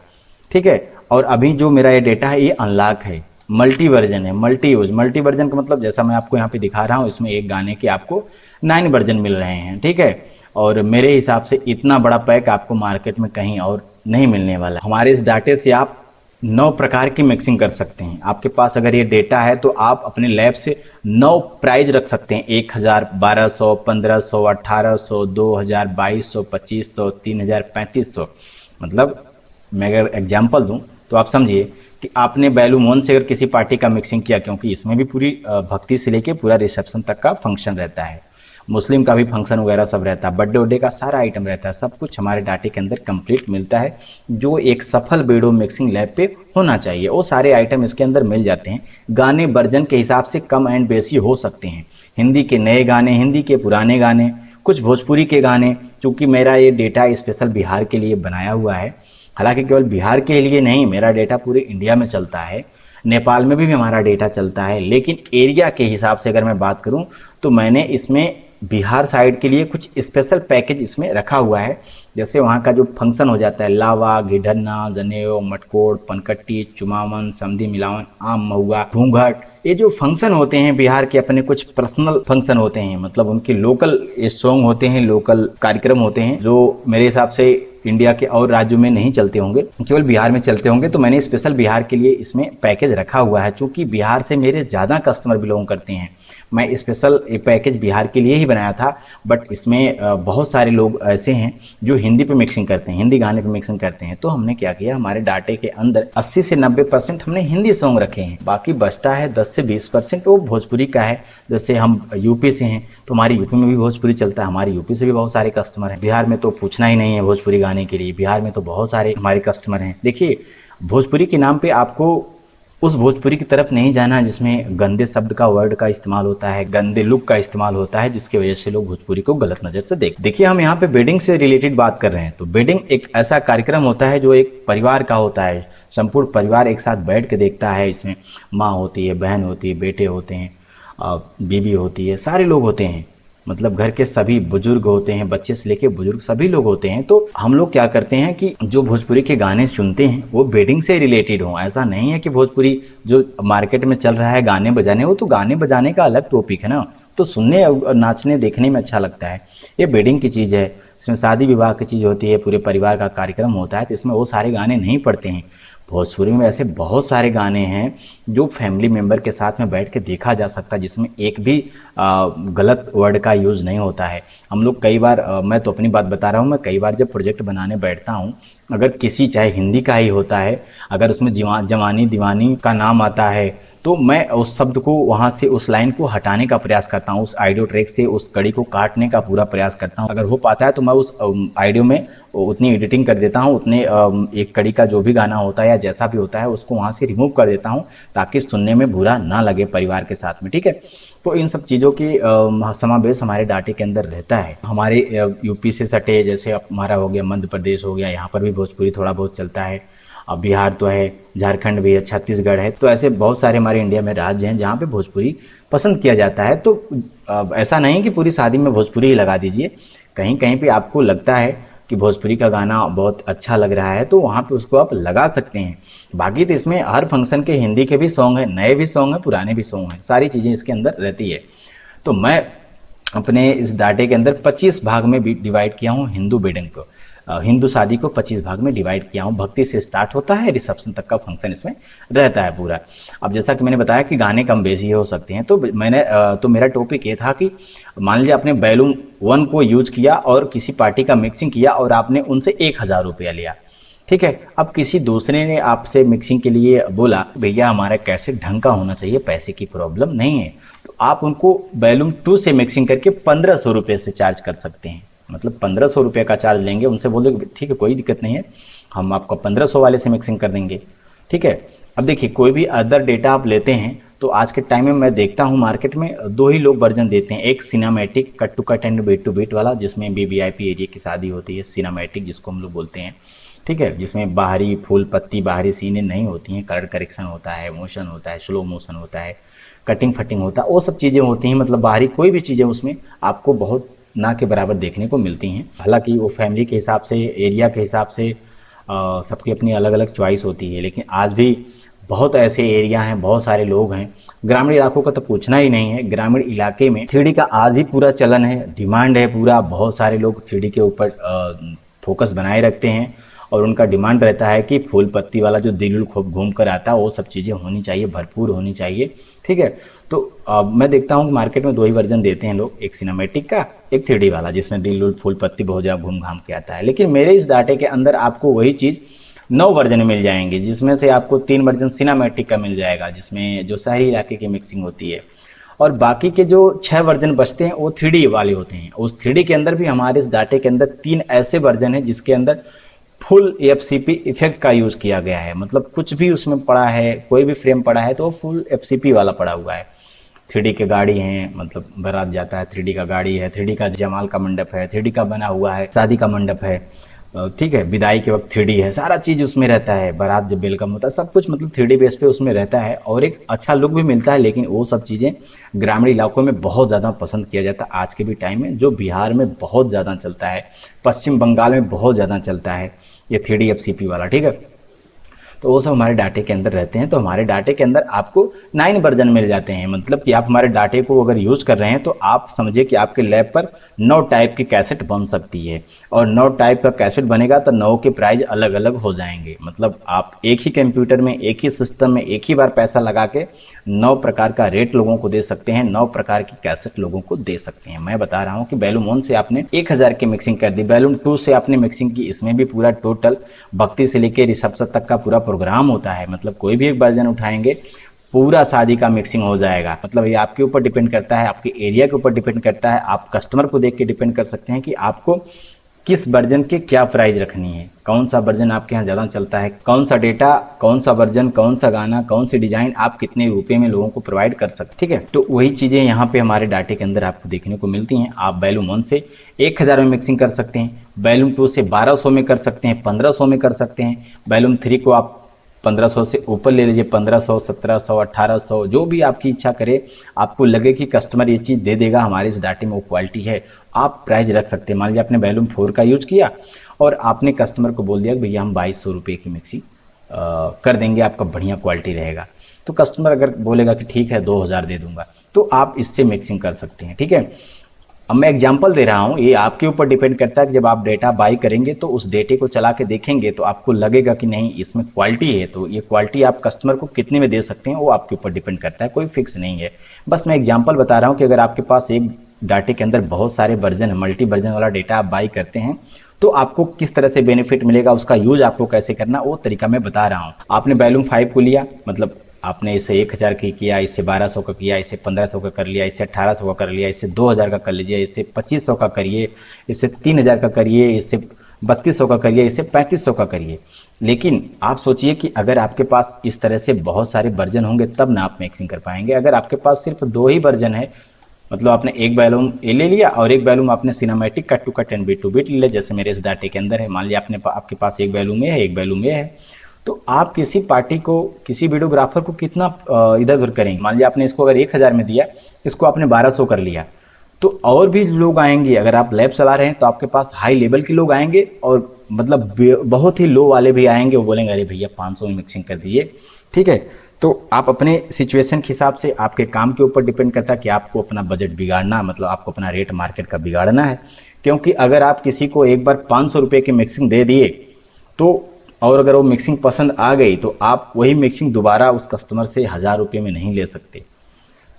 Speaker 1: ठीक है। और अभी जो मेरा ये डेटा है ये अनलॉक है, मल्टी वर्जन है, मल्टी यूज। मल्टी वर्जन का मतलब जैसा मैं आपको यहाँ पे दिखा रहा हूँ, इसमें एक गाने के आपको 9 वर्जन मिल रहे हैं। ठीक है। और मेरे हिसाब से इतना बड़ा पैक आपको मार्केट में कहीं और नहीं मिलने वाला। हमारे इस डाटे से आप 9 प्रकार की मिक्सिंग कर सकते हैं। आपके पास अगर ये डेटा है तो आप अपने लैब से 9 प्राइज रख सकते हैं, 1,000, 1,200, 1,500, 1,800, 2,000, 2,200, 2,500, 3,000, 3,500। मतलब मैं अगर एग्जाम्पल दूं तो आप समझिए कि आपने बैलू मोन से अगर किसी पार्टी का मिक्सिंग किया, क्योंकि इसमें भी पूरी भक्ति से लेके पूरा रिसेप्शन तक का फंक्शन रहता है, मुस्लिम का भी फंक्शन वगैरह सब रहता है, बर्थडे वड्डे का सारा आइटम रहता है, सब कुछ हमारे डाटे के अंदर कंप्लीट मिलता है, जो एक सफल वीडियो मिक्सिंग लैब पे होना चाहिए। वो सारे आइटम इसके अंदर मिल जाते हैं। गाने वर्जन के हिसाब से कम एंड बेसी हो सकते हैं, हिंदी के नए गाने, हिंदी के पुराने गाने, कुछ भोजपुरी के गाने। चूँकि मेरा ये डेटा स्पेशल बिहार के लिए बनाया हुआ है, हालांकि केवल बिहार के लिए नहीं, मेरा डेटा पूरे इंडिया में चलता है, नेपाल में भी हमारा डेटा चलता है, लेकिन एरिया के हिसाब से अगर मैं बात करूं तो मैंने इसमें बिहार साइड के लिए कुछ स्पेशल पैकेज इसमें रखा हुआ है। जैसे वहाँ का जो फंक्शन हो जाता है, लावा, घिढन्ना, जनेऊ, मटकोड़, पनकट्टी, चुमावन, समधी मिलावन, आम महुआ, घूंघट, ये जो फंक्शन होते हैं बिहार के अपने कुछ पर्सनल फंक्शन होते हैं, मतलब उनके लोकल सॉन्ग होते हैं, लोकल कार्यक्रम होते हैं, जो मेरे हिसाब से इंडिया के और राज्यों में नहीं चलते होंगे, केवल बिहार में चलते होंगे। तो मैंने स्पेशल बिहार के लिए इसमें पैकेज रखा हुआ है। चूँकि बिहार से मेरे ज़्यादा कस्टमर बिलोंग करते हैं, मैं स्पेशल पैकेज बिहार के लिए ही बनाया था। बट इसमें बहुत सारे लोग ऐसे हैं जो हिंदी पे मिक्सिंग करते हैं, हिंदी गाने पे मिक्सिंग करते हैं। तो हमने क्या किया, हमारे डाटे के अंदर 80 से 90% हमने हिंदी सॉन्ग रखे हैं, बाकी बचता है 10 से 20% वो भोजपुरी का है। जैसे हम यूपी से हैं तो हमारी यूपी में भी भोजपुरी चलता है, हमारे यूपी से भी बहुत सारे कस्टमर हैं। बिहार में तो पूछना ही नहीं है भोजपुरी गाने के लिए, बिहार में तो बहुत सारे हमारे कस्टमर हैं। देखिए, भोजपुरी के नाम पे आपको उस भोजपुरी की तरफ नहीं जाना जिसमें गंदे शब्द का, वर्ड का इस्तेमाल होता है, गंदे लुक का इस्तेमाल होता है, जिसकी वजह से लोग भोजपुरी को गलत नज़र से देखिए, हम यहाँ पे वेडिंग से रिलेटेड बात कर रहे हैं। तो वेडिंग एक ऐसा कार्यक्रम होता है जो एक परिवार का होता है, संपूर्ण परिवार एक साथ बैठ के देखता है। इसमें माँ होती है, बहन होती है, बेटे होते हैं, बीबी होती है, सारे लोग होते हैं, मतलब घर के सभी बुजुर्ग होते हैं, बच्चे से लेके बुजुर्ग सभी लोग होते हैं। तो हम लोग क्या करते हैं कि जो भोजपुरी के गाने सुनते हैं वो वेडिंग से रिलेटेड हों। ऐसा नहीं है कि भोजपुरी जो मार्केट में चल रहा है गाने बजाने, वो तो गाने बजाने का अलग टॉपिक है ना, तो सुनने और नाचने देखने में अच्छा लगता है। ये वेडिंग की चीज़ है, इसमें शादी विवाह की चीज़ होती है, पूरे परिवार का कार्यक्रम होता है, तो इसमें वो सारे गाने नहीं पड़ते हैं। भोजपुरी में ऐसे बहुत सारे गाने हैं जो फैमिली मेम्बर के साथ में बैठ के देखा जा सकता है, जिसमें एक भी गलत वर्ड का यूज़ नहीं होता है। हम लोग कई बार मैं तो अपनी बात बता रहा हूँ, मैं कई बार जब प्रोजेक्ट बनाने बैठता हूँ, अगर किसी चाहे हिंदी का ही होता है, अगर उसमें जवानी दीवानी का नाम आता है तो मैं उस शब्द को वहाँ से उस लाइन को हटाने का प्रयास करता हूँ, उस ऑडियो ट्रैक से उस कड़ी को काटने का पूरा प्रयास करता हूँ। अगर हो पाता है तो मैं उस ऑडियो में उतनी एडिटिंग कर देता हूँ, उतने एक कड़ी का जो भी गाना होता है या जैसा भी होता है उसको वहाँ से रिमूव कर देता हूँ, ताकि सुनने में बुरा ना लगे परिवार के साथ में, ठीक है। तो इन सब चीज़ों की समावेश हमारे डाटे के अंदर रहता है। हमारे यूपी से सटे, जैसे हमारा हो गया मध्य प्रदेश हो गया, यहाँ पर भी भोजपुरी थोड़ा बहुत चलता है। अब बिहार तो है, झारखंड भी है, छत्तीसगढ़ है, तो ऐसे बहुत सारे हमारे इंडिया में राज्य हैं जहाँ पे भोजपुरी पसंद किया जाता है। तो ऐसा नहीं कि पूरी शादी में भोजपुरी ही लगा दीजिए, कहीं कहीं पे आपको लगता है कि भोजपुरी का गाना बहुत अच्छा लग रहा है तो वहाँ पे उसको आप लगा सकते हैं। बाकी तो इसमें हर फंक्शन के हिंदी के भी सॉन्ग हैं, नए भी सॉन्ग हैं, पुराने भी सॉन्ग हैं, सारी चीज़ें इसके अंदर रहती है। तो मैं अपने इस डाटे के अंदर 25 भाग में डिवाइड किया हूँ हिंदू वेडिंग को, हिंदू शादी को 25 भाग में डिवाइड किया हूँ। भक्ति से स्टार्ट होता है, रिसेप्शन तक का फंक्शन इसमें रहता है पूरा। अब जैसा कि मैंने बताया कि गाने कम बेसी हो सकते हैं, तो मेरा टॉपिक ये था कि मान लीजिए आपने बैलूम 1 को यूज किया और किसी पार्टी का मिक्सिंग किया और आपने उनसे 1000 रुपया लिया, ठीक है। अब किसी दूसरे ने आपसे मिक्सिंग के लिए बोला भैया हमारा कैसेट ढंग का होना चाहिए, पैसे की प्रॉब्लम नहीं है, तो आप उनको बैलूम 2 से मिक्सिंग करके 1500 रुपये से चार्ज कर सकते हैं। मतलब 1500 रुपये का चार्ज लेंगे, उनसे बोल दो ठीक है कोई दिक्कत नहीं है, हम आपको 1500 वाले से मिक्सिंग कर देंगे, ठीक है। अब देखिए कोई भी अदर डेटा आप लेते हैं तो आज के टाइम में मैं देखता हूँ मार्केट में 2 ही लोग वर्जन देते हैं, एक cinematic cut to cut and beat to beat वाला, जिसमें वीवीआईपी एरिया की शादी होती है, सिनेमैटिक जिसको हम लोग बोलते हैं, ठीक है, जिसमें बाहरी फूल पत्ती बाहरी सीनें नहीं होती हैं, कलर करेक्शन होता है, मोशन होता है, स्लो मोशन होता है, कटिंग फटिंग होता है, वो सब चीज़ें होती हैं। मतलब बाहरी कोई भी चीज़ें उसमें आपको बहुत ना के बराबर देखने को मिलती हैं। हालांकि वो फैमिली के हिसाब से, एरिया के हिसाब से सबकी अपनी अलग अलग चॉइस होती है, लेकिन आज भी बहुत ऐसे एरिया हैं, बहुत सारे लोग हैं, ग्रामीण इलाकों का तो पूछना ही नहीं है, ग्रामीण इलाके में 3D का आज भी पूरा चलन है, डिमांड है पूरा, बहुत सारे लोग 3D के ऊपर फोकस बनाए रखते हैं और उनका डिमांड रहता है कि फूल पत्ती वाला जो दिल खूब घूम कर आता है वो सब चीज़ें होनी चाहिए, भरपूर होनी चाहिए, ठीक है। तो मैं देखता हूँ कि मार्केट में 2 ही वर्जन देते हैं लोग, एक सिनेमैटिक का, एक 3D वाला, जिसमें दिल फूल पत्ती बहुत ज़्यादा घूम घाम के आता है। लेकिन मेरे इस डाटे के अंदर आपको वही चीज़ 9 वर्जन मिल जाएंगे, जिसमें से आपको 3 वर्जन सिनेमैटिक का मिल जाएगा, जिसमें जो शहरी इलाके की मिक्सिंग होती है, और बाकी के जो 6 वर्जन बचते हैं वो 3D वाले होते हैं। उस 3D के अंदर भी हमारे इस डाटे के अंदर 3 ऐसे वर्जन हैं जिसके अंदर फुल एफसीपी इफेक्ट का यूज़ किया गया है। मतलब कुछ भी उसमें पड़ा है, कोई भी फ्रेम पड़ा है तो वो फुल एफसीपी वाला पड़ा हुआ है। 3D के गाड़ी हैं, मतलब बारात जाता है 3D का गाड़ी है, 3D का जयमाल का मंडप है, 3D का बना हुआ है शादी का मंडप है, ठीक है, विदाई के वक्त 3D है, सारा चीज़ उसमें रहता है, बारात जब वेलकम होता है सब कुछ मतलब 3D बेस पे उसमें रहता है और एक अच्छा लुक भी मिलता है। लेकिन वो सब चीज़ें ग्रामीण इलाकों में बहुत ज़्यादा पसंद किया जाता है आज के भी टाइम में, जो बिहार में बहुत ज़्यादा चलता है, पश्चिम बंगाल में बहुत ज़्यादा चलता है ये 3D एफसीपी वाला, ठीक है। तो वो सब हमारे डाटे के अंदर रहते हैं। तो हमारे डाटे के अंदर आपको 9 वर्जन मिल जाते हैं। मतलब कि आप हमारे डाटे को अगर यूज़ कर रहे हैं तो आप समझिए कि आपके लैब पर 9 टाइप की कैसेट बन सकती है, और 9 टाइप का कैसेट बनेगा तो 9 के प्राइस अलग अलग हो जाएंगे। मतलब आप एक ही कंप्यूटर में, एक ही सिस्टम में एक ही बार पैसा लगा के 9 प्रकार का रेट लोगों को दे सकते हैं, 9 प्रकार की कैसेट लोगों को दे सकते हैं। मैं बता रहा हूँ कि बैलूम 1 से आपने 1000 की मिक्सिंग कर दी, बैलूम 2 से आपने मिक्सिंग की, इसमें भी पूरा टोटल भक्ति से लेकर रिसेप्शन तक का पूरा प्रोग्राम होता है। मतलब कोई भी एक वर्जन उठाएंगे पूरा शादी का मिक्सिंग हो जाएगा। मतलब ये आपके ऊपर डिपेंड करता है, आपके एरिया के ऊपर डिपेंड करता है, आप कस्टमर को देख के डिपेंड कर सकते हैं कि आपको किस वर्जन के क्या प्राइस रखनी है, कौन सा वर्जन आपके यहाँ ज़्यादा चलता है, कौन सा डेटा, कौन सा वर्जन, कौन सा गाना, कौन सी डिजाइन आप कितने रुपए में लोगों को प्रोवाइड कर सकते, ठीक है। तो वही चीज़ें यहाँ पे हमारे डाटे के अंदर आपको देखने को मिलती हैं। आप बैलूम 1 से 1000 में मिक्सिंग कर सकते हैं, बैलूम 2 से 1200 में कर सकते हैं, 1500 में कर सकते हैं, बैलूम 3 को आप 1500 से ऊपर ले लीजिए, 1500, 1700, 1800, जो भी आपकी इच्छा करे, आपको लगे कि कस्टमर ये चीज़ दे देगा, हमारे इस डाटे में वो क्वालिटी है, आप प्राइस रख सकते हैं। मान लीजिए आपने बैलूम 4 का यूज किया और आपने कस्टमर को बोल दिया कि भैया हम 2200 रुपये की मिक्सी कर देंगे, आपका बढ़िया क्वालिटी रहेगा, तो कस्टमर अगर बोलेगा कि ठीक है 2000 दे दूंगा, तो आप इससे मिक्सिंग कर सकते हैं। ठीक है, अब मैं एग्जांपल दे रहा हूँ, ये आपके ऊपर डिपेंड करता है कि जब आप डेटा बाई करेंगे तो उस डेटे को चला के देखेंगे तो आपको लगेगा कि नहीं इसमें क्वालिटी है, तो ये क्वालिटी आप कस्टमर को कितने में दे सकते हैं वो आपके ऊपर डिपेंड करता है, कोई फिक्स नहीं है। बस मैं एग्जांपल बता रहा हूँ कि अगर आपके पास एक डाटे के अंदर बहुत सारे वर्जन है, मल्टी वर्जन वाला डेटा आप बाई करते हैं तो आपको किस तरह से बेनिफिट मिलेगा, उसका यूज आपको कैसे करना वो तरीका मैं बता रहा हूँ। आपने वॉल्यूम 5 को लिया, मतलब आपने इसे 1000 की किया, इससे 1200 का किया, इससे 1500 का कर लिया, इससे 1800 का कर लिया, इससे 2000 का कर लीजिए, इससे 2500 का करिए, इससे 3000 का करिए, इससे 3200 का करिए, इससे 3500 का करिए। लेकिन आप सोचिए कि अगर आपके पास इस तरह से बहुत सारे वर्जन होंगे तब ना आप मिक्सिंग कर पाएंगे। अगर आपके पास सिर्फ 2 ही वर्जन है, मतलब आपने एक वॉल्यूम ए ले लिया और एक वॉल्यूम आपने सिनेमैटिक का 2 का 10 बिट 2 बिट ले लिया, जैसे मेरे इस डाटे के अंदर है। मान लिया आपके पास एक वॉल्यूम ए है, एक वॉल्यूम ए है, तो आप किसी पार्टी को, किसी वीडियोग्राफर को कितना इधर उधर करेंगे। मान लिया आपने इसको अगर 1000 में दिया, इसको आपने 1200 कर लिया, तो और भी लोग आएंगे। अगर आप लैब चला रहे हैं तो आपके पास हाई लेवल के लोग आएंगे और मतलब बहुत ही लो वाले भी आएंगे, वो बोलेंगे अरे भैया 500 में मिक्सिंग कर दीजिए। ठीक है, तो आप अपने सिचुएशन के हिसाब से, आपके काम के ऊपर डिपेंड करता है कि आपको अपना बजट बिगाड़ना, मतलब आपको अपना रेट मार्केट का बिगाड़ना है। क्योंकि अगर आप किसी को एक बार 500 रुपये की मिक्सिंग दे दिए तो, और अगर वो मिक्सिंग पसंद आ गई तो आप वही मिक्सिंग दोबारा उस कस्टमर से 1000 रुपये में नहीं ले सकते,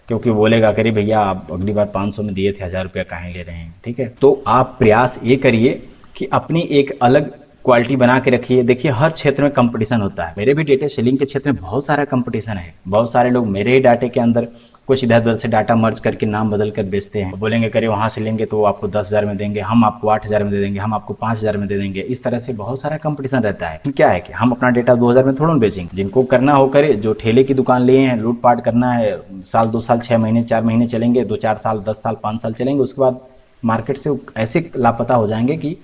Speaker 1: क्योंकि बोलेगा करिए भैया आप अगली बार 500 में दिए थे, 1000 रुपया काहे ले रहे हैं। ठीक है, तो आप प्रयास ये करिए कि अपनी एक अलग क्वालिटी बना के रखिए। देखिए हर क्षेत्र में कंपटीशन होता है, मेरे भी डेटा सेलिंग के क्षेत्र में बहुत सारा कंपटीशन है। बहुत सारे लोग मेरे ही डाटे के अंदर कुछ इधर उधर से डाटा मर्ज करके नाम बदल कर बेचते हैं, बोलेंगे करे वहाँ से लेंगे तो आपको 10,000 में देंगे, हम आपको 8,000 में दे देंगे, हम आपको 5,000 में दे देंगे। इस तरह से बहुत सारा कंपटीशन रहता है। क्या है कि हम अपना डेटा 2000 में थोड़ा बेचेंगे, जिनको करना हो करे। जो ठेले की दुकान लिए हैं, लूटपाट करना है, साल 2 साल 6 महीने 4 महीने चलेंगे, 2-4 साल 10 साल 5 साल चलेंगे, उसके बाद मार्केट से ऐसे लापता हो जाएंगे कि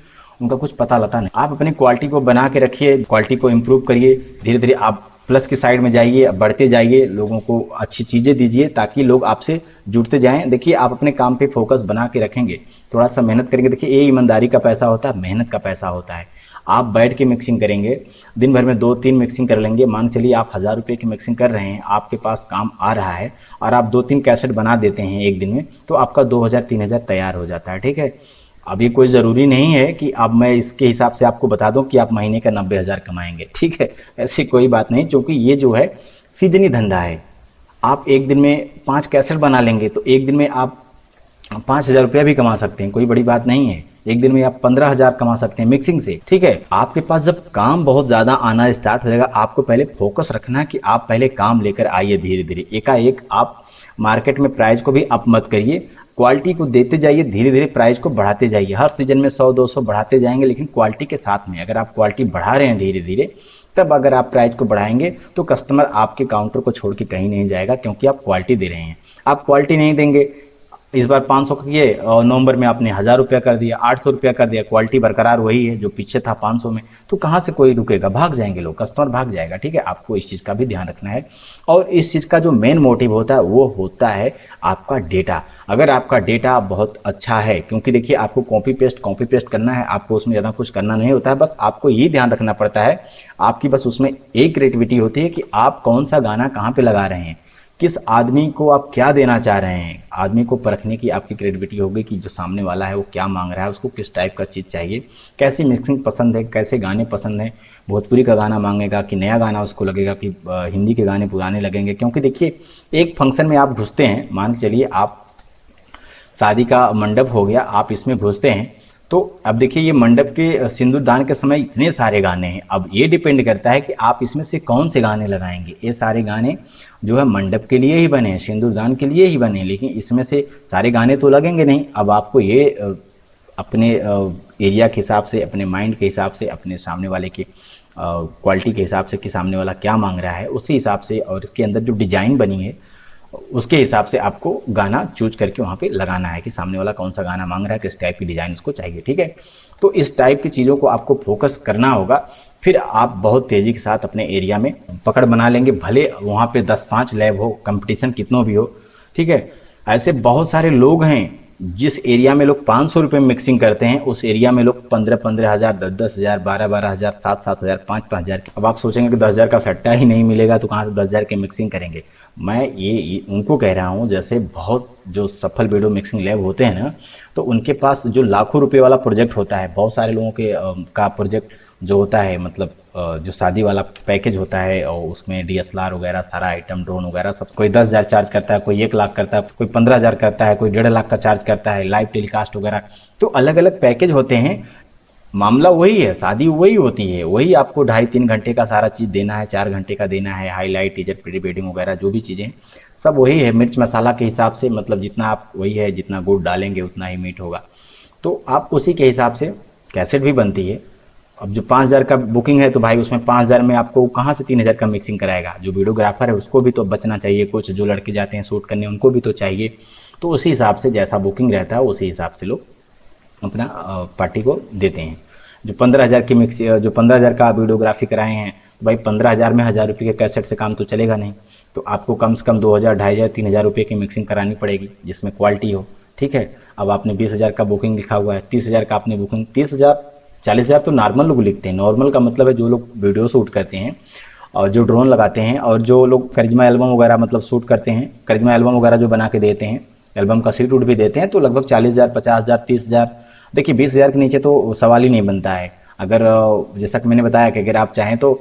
Speaker 1: उनका कुछ पता लता नहीं। आप अपनी क्वालिटी को बना के रखिए, क्वालिटी को इम्प्रूव करिए, धीरे धीरे आप प्लस की साइड में जाइए, बढ़ते जाइए, लोगों को अच्छी चीज़ें दीजिए ताकि लोग आपसे जुड़ते जाएं। देखिए आप अपने काम पे फोकस बना के रखेंगे, थोड़ा सा मेहनत करेंगे। देखिए ये ईमानदारी का पैसा होता है, मेहनत का पैसा होता है। आप बैठ के मिक्सिंग करेंगे, दिन भर में 2-3 मिक्सिंग कर लेंगे। मान चलिए आप 1000 रुपये की मिक्सिंग कर रहे हैं, आपके पास काम आ रहा है और आप 2-3 कैसेट बना देते हैं एक दिन में, तो आपका 2000-3000 तैयार हो जाता है। ठीक है, अभी कोई ज़रूरी नहीं है कि अब मैं इसके हिसाब से आपको बता दूं कि आप महीने का 90,000 कमाएंगे। ठीक है, ऐसी कोई बात नहीं, क्योंकि ये जो है सीजनी धंधा है। आप एक दिन में 5 कैसेट बना लेंगे तो एक दिन में आप 5,000 रुपया भी कमा सकते हैं, कोई बड़ी बात नहीं है। एक दिन में आप 15,000 कमा सकते हैं मिक्सिंग से। ठीक है, आपके पास जब काम बहुत ज़्यादा आना स्टार्ट हो जाएगा, आपको पहले फोकस रखना है कि आप पहले काम लेकर आइए धीरे धीरे। एकाएक आप मार्केट में प्राइस को भी अप मत करिए, क्वालिटी को देते जाइए, धीरे धीरे प्राइस को बढ़ाते जाइए। हर सीजन में 100-200 बढ़ाते जाएंगे, लेकिन क्वालिटी के साथ में। अगर आप क्वालिटी बढ़ा रहे हैं धीरे धीरे, तब अगर आप प्राइस को बढ़ाएंगे तो कस्टमर आपके काउंटर को छोड़ के कहीं नहीं जाएगा, क्योंकि आप क्वालिटी दे रहे हैं। आप क्वालिटी नहीं देंगे, इस बार 500 किए और नवंबर में आपने 1000 रुपया कर दिया, 800 रुपया कर दिया, क्वालिटी बरकरार वही है जो पीछे था 500 में, तो कहाँ से कोई रुकेगा, भाग जाएंगे लोग, कस्टमर भाग जाएगा। ठीक है, आपको इस चीज़ का भी ध्यान रखना है। और इस चीज़ का जो मेन मोटिव होता है वो होता है आपका डेटा। अगर आपका डेटा बहुत अच्छा है, क्योंकि देखिए आपको कॉपी पेस्ट करना है, आपको उसमें ज़्यादा कुछ करना नहीं होता है, बस आपको ये ध्यान रखना पड़ता है। आपकी बस उसमें एक क्रिएटिविटी होती है कि आप कौन सा गाना कहाँ पे लगा रहे हैं, किस आदमी को आप क्या देना चाह रहे हैं। आदमी को परखने की आपकी क्रिएटिविटी होगी कि जो सामने वाला है वो क्या मांग रहा है, उसको किस टाइप का चीज़ चाहिए, कैसी मिक्सिंग पसंद है, कैसे गाने पसंद है, भोजपुरी का गाना मांगेगा कि नया गाना उसको लगेगा कि हिंदी के गाने पुराने लगेंगे। क्योंकि देखिए एक फंक्शन में आप घुसते हैं, मान के चलिए आप शादी का मंडप हो गया, आप इसमें घुसते हैं, तो अब देखिए ये मंडप के सिंदूरदान के समय इतने सारे गाने हैं। अब ये डिपेंड करता है कि आप इसमें से कौन से गाने लगाएंगे। ये सारे गाने जो है मंडप के लिए ही बने हैं, सिंदूरदान के लिए ही बने हैं, लेकिन इसमें से सारे गाने तो लगेंगे नहीं। अब आपको ये अपने एरिया के हिसाब से, अपने माइंड के हिसाब से, अपने सामने वाले की क्वालिटी के हिसाब से कि सामने वाला क्या मांग रहा है, उसी हिसाब से, और इसके अंदर जो डिजाइन बनी है उसके हिसाब से आपको गाना चूज करके वहाँ पे लगाना है कि सामने वाला कौन सा गाना मांग रहा है, किस टाइप की डिज़ाइन उसको चाहिए। ठीक है, तो इस टाइप की चीज़ों को आपको फोकस करना होगा, फिर आप बहुत तेज़ी के साथ अपने एरिया में पकड़ बना लेंगे। भले वहाँ पे 10-5 लैब हो, कंपटीशन कितनों भी हो। ठीक है, ऐसे बहुत सारे लोग हैं जिस एरिया में लोग 500 रुपये में मिक्सिंग करते हैं उस एरिया में लोग 15-15 हज़ार, 10-10 हज़ार, 12-12 हज़ार, 7-7 हज़ार, 5-5 हज़ार। अब आप सोचेंगे कि 10 हज़ार का सट्टा ही नहीं मिलेगा तो कहाँ से 10 हज़ार की मिक्सिंग करेंगे। मैं ये उनको कह रहा हूँ, जैसे बहुत जो सफल वीडियो मिक्सिंग लैब होते हैं ना, तो उनके पास जो लाखों रुपये वाला प्रोजेक्ट होता है, बहुत सारे लोगों के का प्रोजेक्ट जो होता है, मतलब जो शादी वाला पैकेज होता है और उसमें DSLR वगैरह सारा आइटम, ड्रोन वगैरह सब, कोई 10 हज़ार चार्ज करता है, कोई 1 लाख करता है, कोई 15 हज़ार करता है, कोई 1.5 लाख का चार्ज करता है, लाइव टेलीकास्ट वगैरह। तो अलग अलग पैकेज होते हैं। मामला वही है, शादी वही होती है, वही आपको 2.5-3 घंटे का सारा चीज़ देना है, 4 घंटे का देना है, हाईलाइट, टीजर, प्री वेडिंग वगैरह जो भी चीज़ें सब वही है। मिर्च मसाला के हिसाब से, मतलब जितना आप वही है, जितना गुड़ डालेंगे उतना ही मीट होगा। तो आप उसी के हिसाब से कैसेट भी बनती है। अब जो 5 हज़ार का बुकिंग है तो भाई उसमें 5 हज़ार में आपको कहाँ से 3 हज़ार का मिक्सिंग कराएगा। जो वीडियोग्राफर है उसको भी तो बचना चाहिए, कुछ जो लड़के जाते हैं शूट करने उनको भी तो चाहिए। तो उसी हिसाब से जैसा बुकिंग रहता है उसी हिसाब से लोग अपना पार्टी को देते हैं। जो 15 हज़ार की जो 15 हज़ार का वीडियोग्राफी कराए हैं तो भाई 15 हज़ार में 1,000 रुपये के कैसेट से काम तो चलेगा नहीं। तो आपको कम से कम 2 हज़ार, 2.5 हज़ार, 3 हज़ार रुपये की मिक्सिंग करानी पड़ेगी जिसमें क्वालिटी हो। ठीक है, अब आपने 20 हज़ार का बुकिंग लिखा हुआ है, 30 हज़ार का आपने बुकिंग, 30 हज़ार, 40 हज़ार तो नॉर्मल लोग लिखते हैं। नॉर्मल का मतलब है जो लोग वीडियो शूट करते हैं और जो ड्रोन लगाते हैं और जो लोग करिश्मा एल्बम वगैरह मतलब शूट करते हैं, करिश्मा एल्बम वगैरह जो बना के देते हैं, एल्बम का सीट उट भी देते हैं, तो लगभग 40 हज़ार, 50 हज़ार, 30 हज़ार। देखिए 20 हज़ार के नीचे तो सवाल ही नहीं बनता है। अगर जैसा कि मैंने बताया कि अगर आप चाहें तो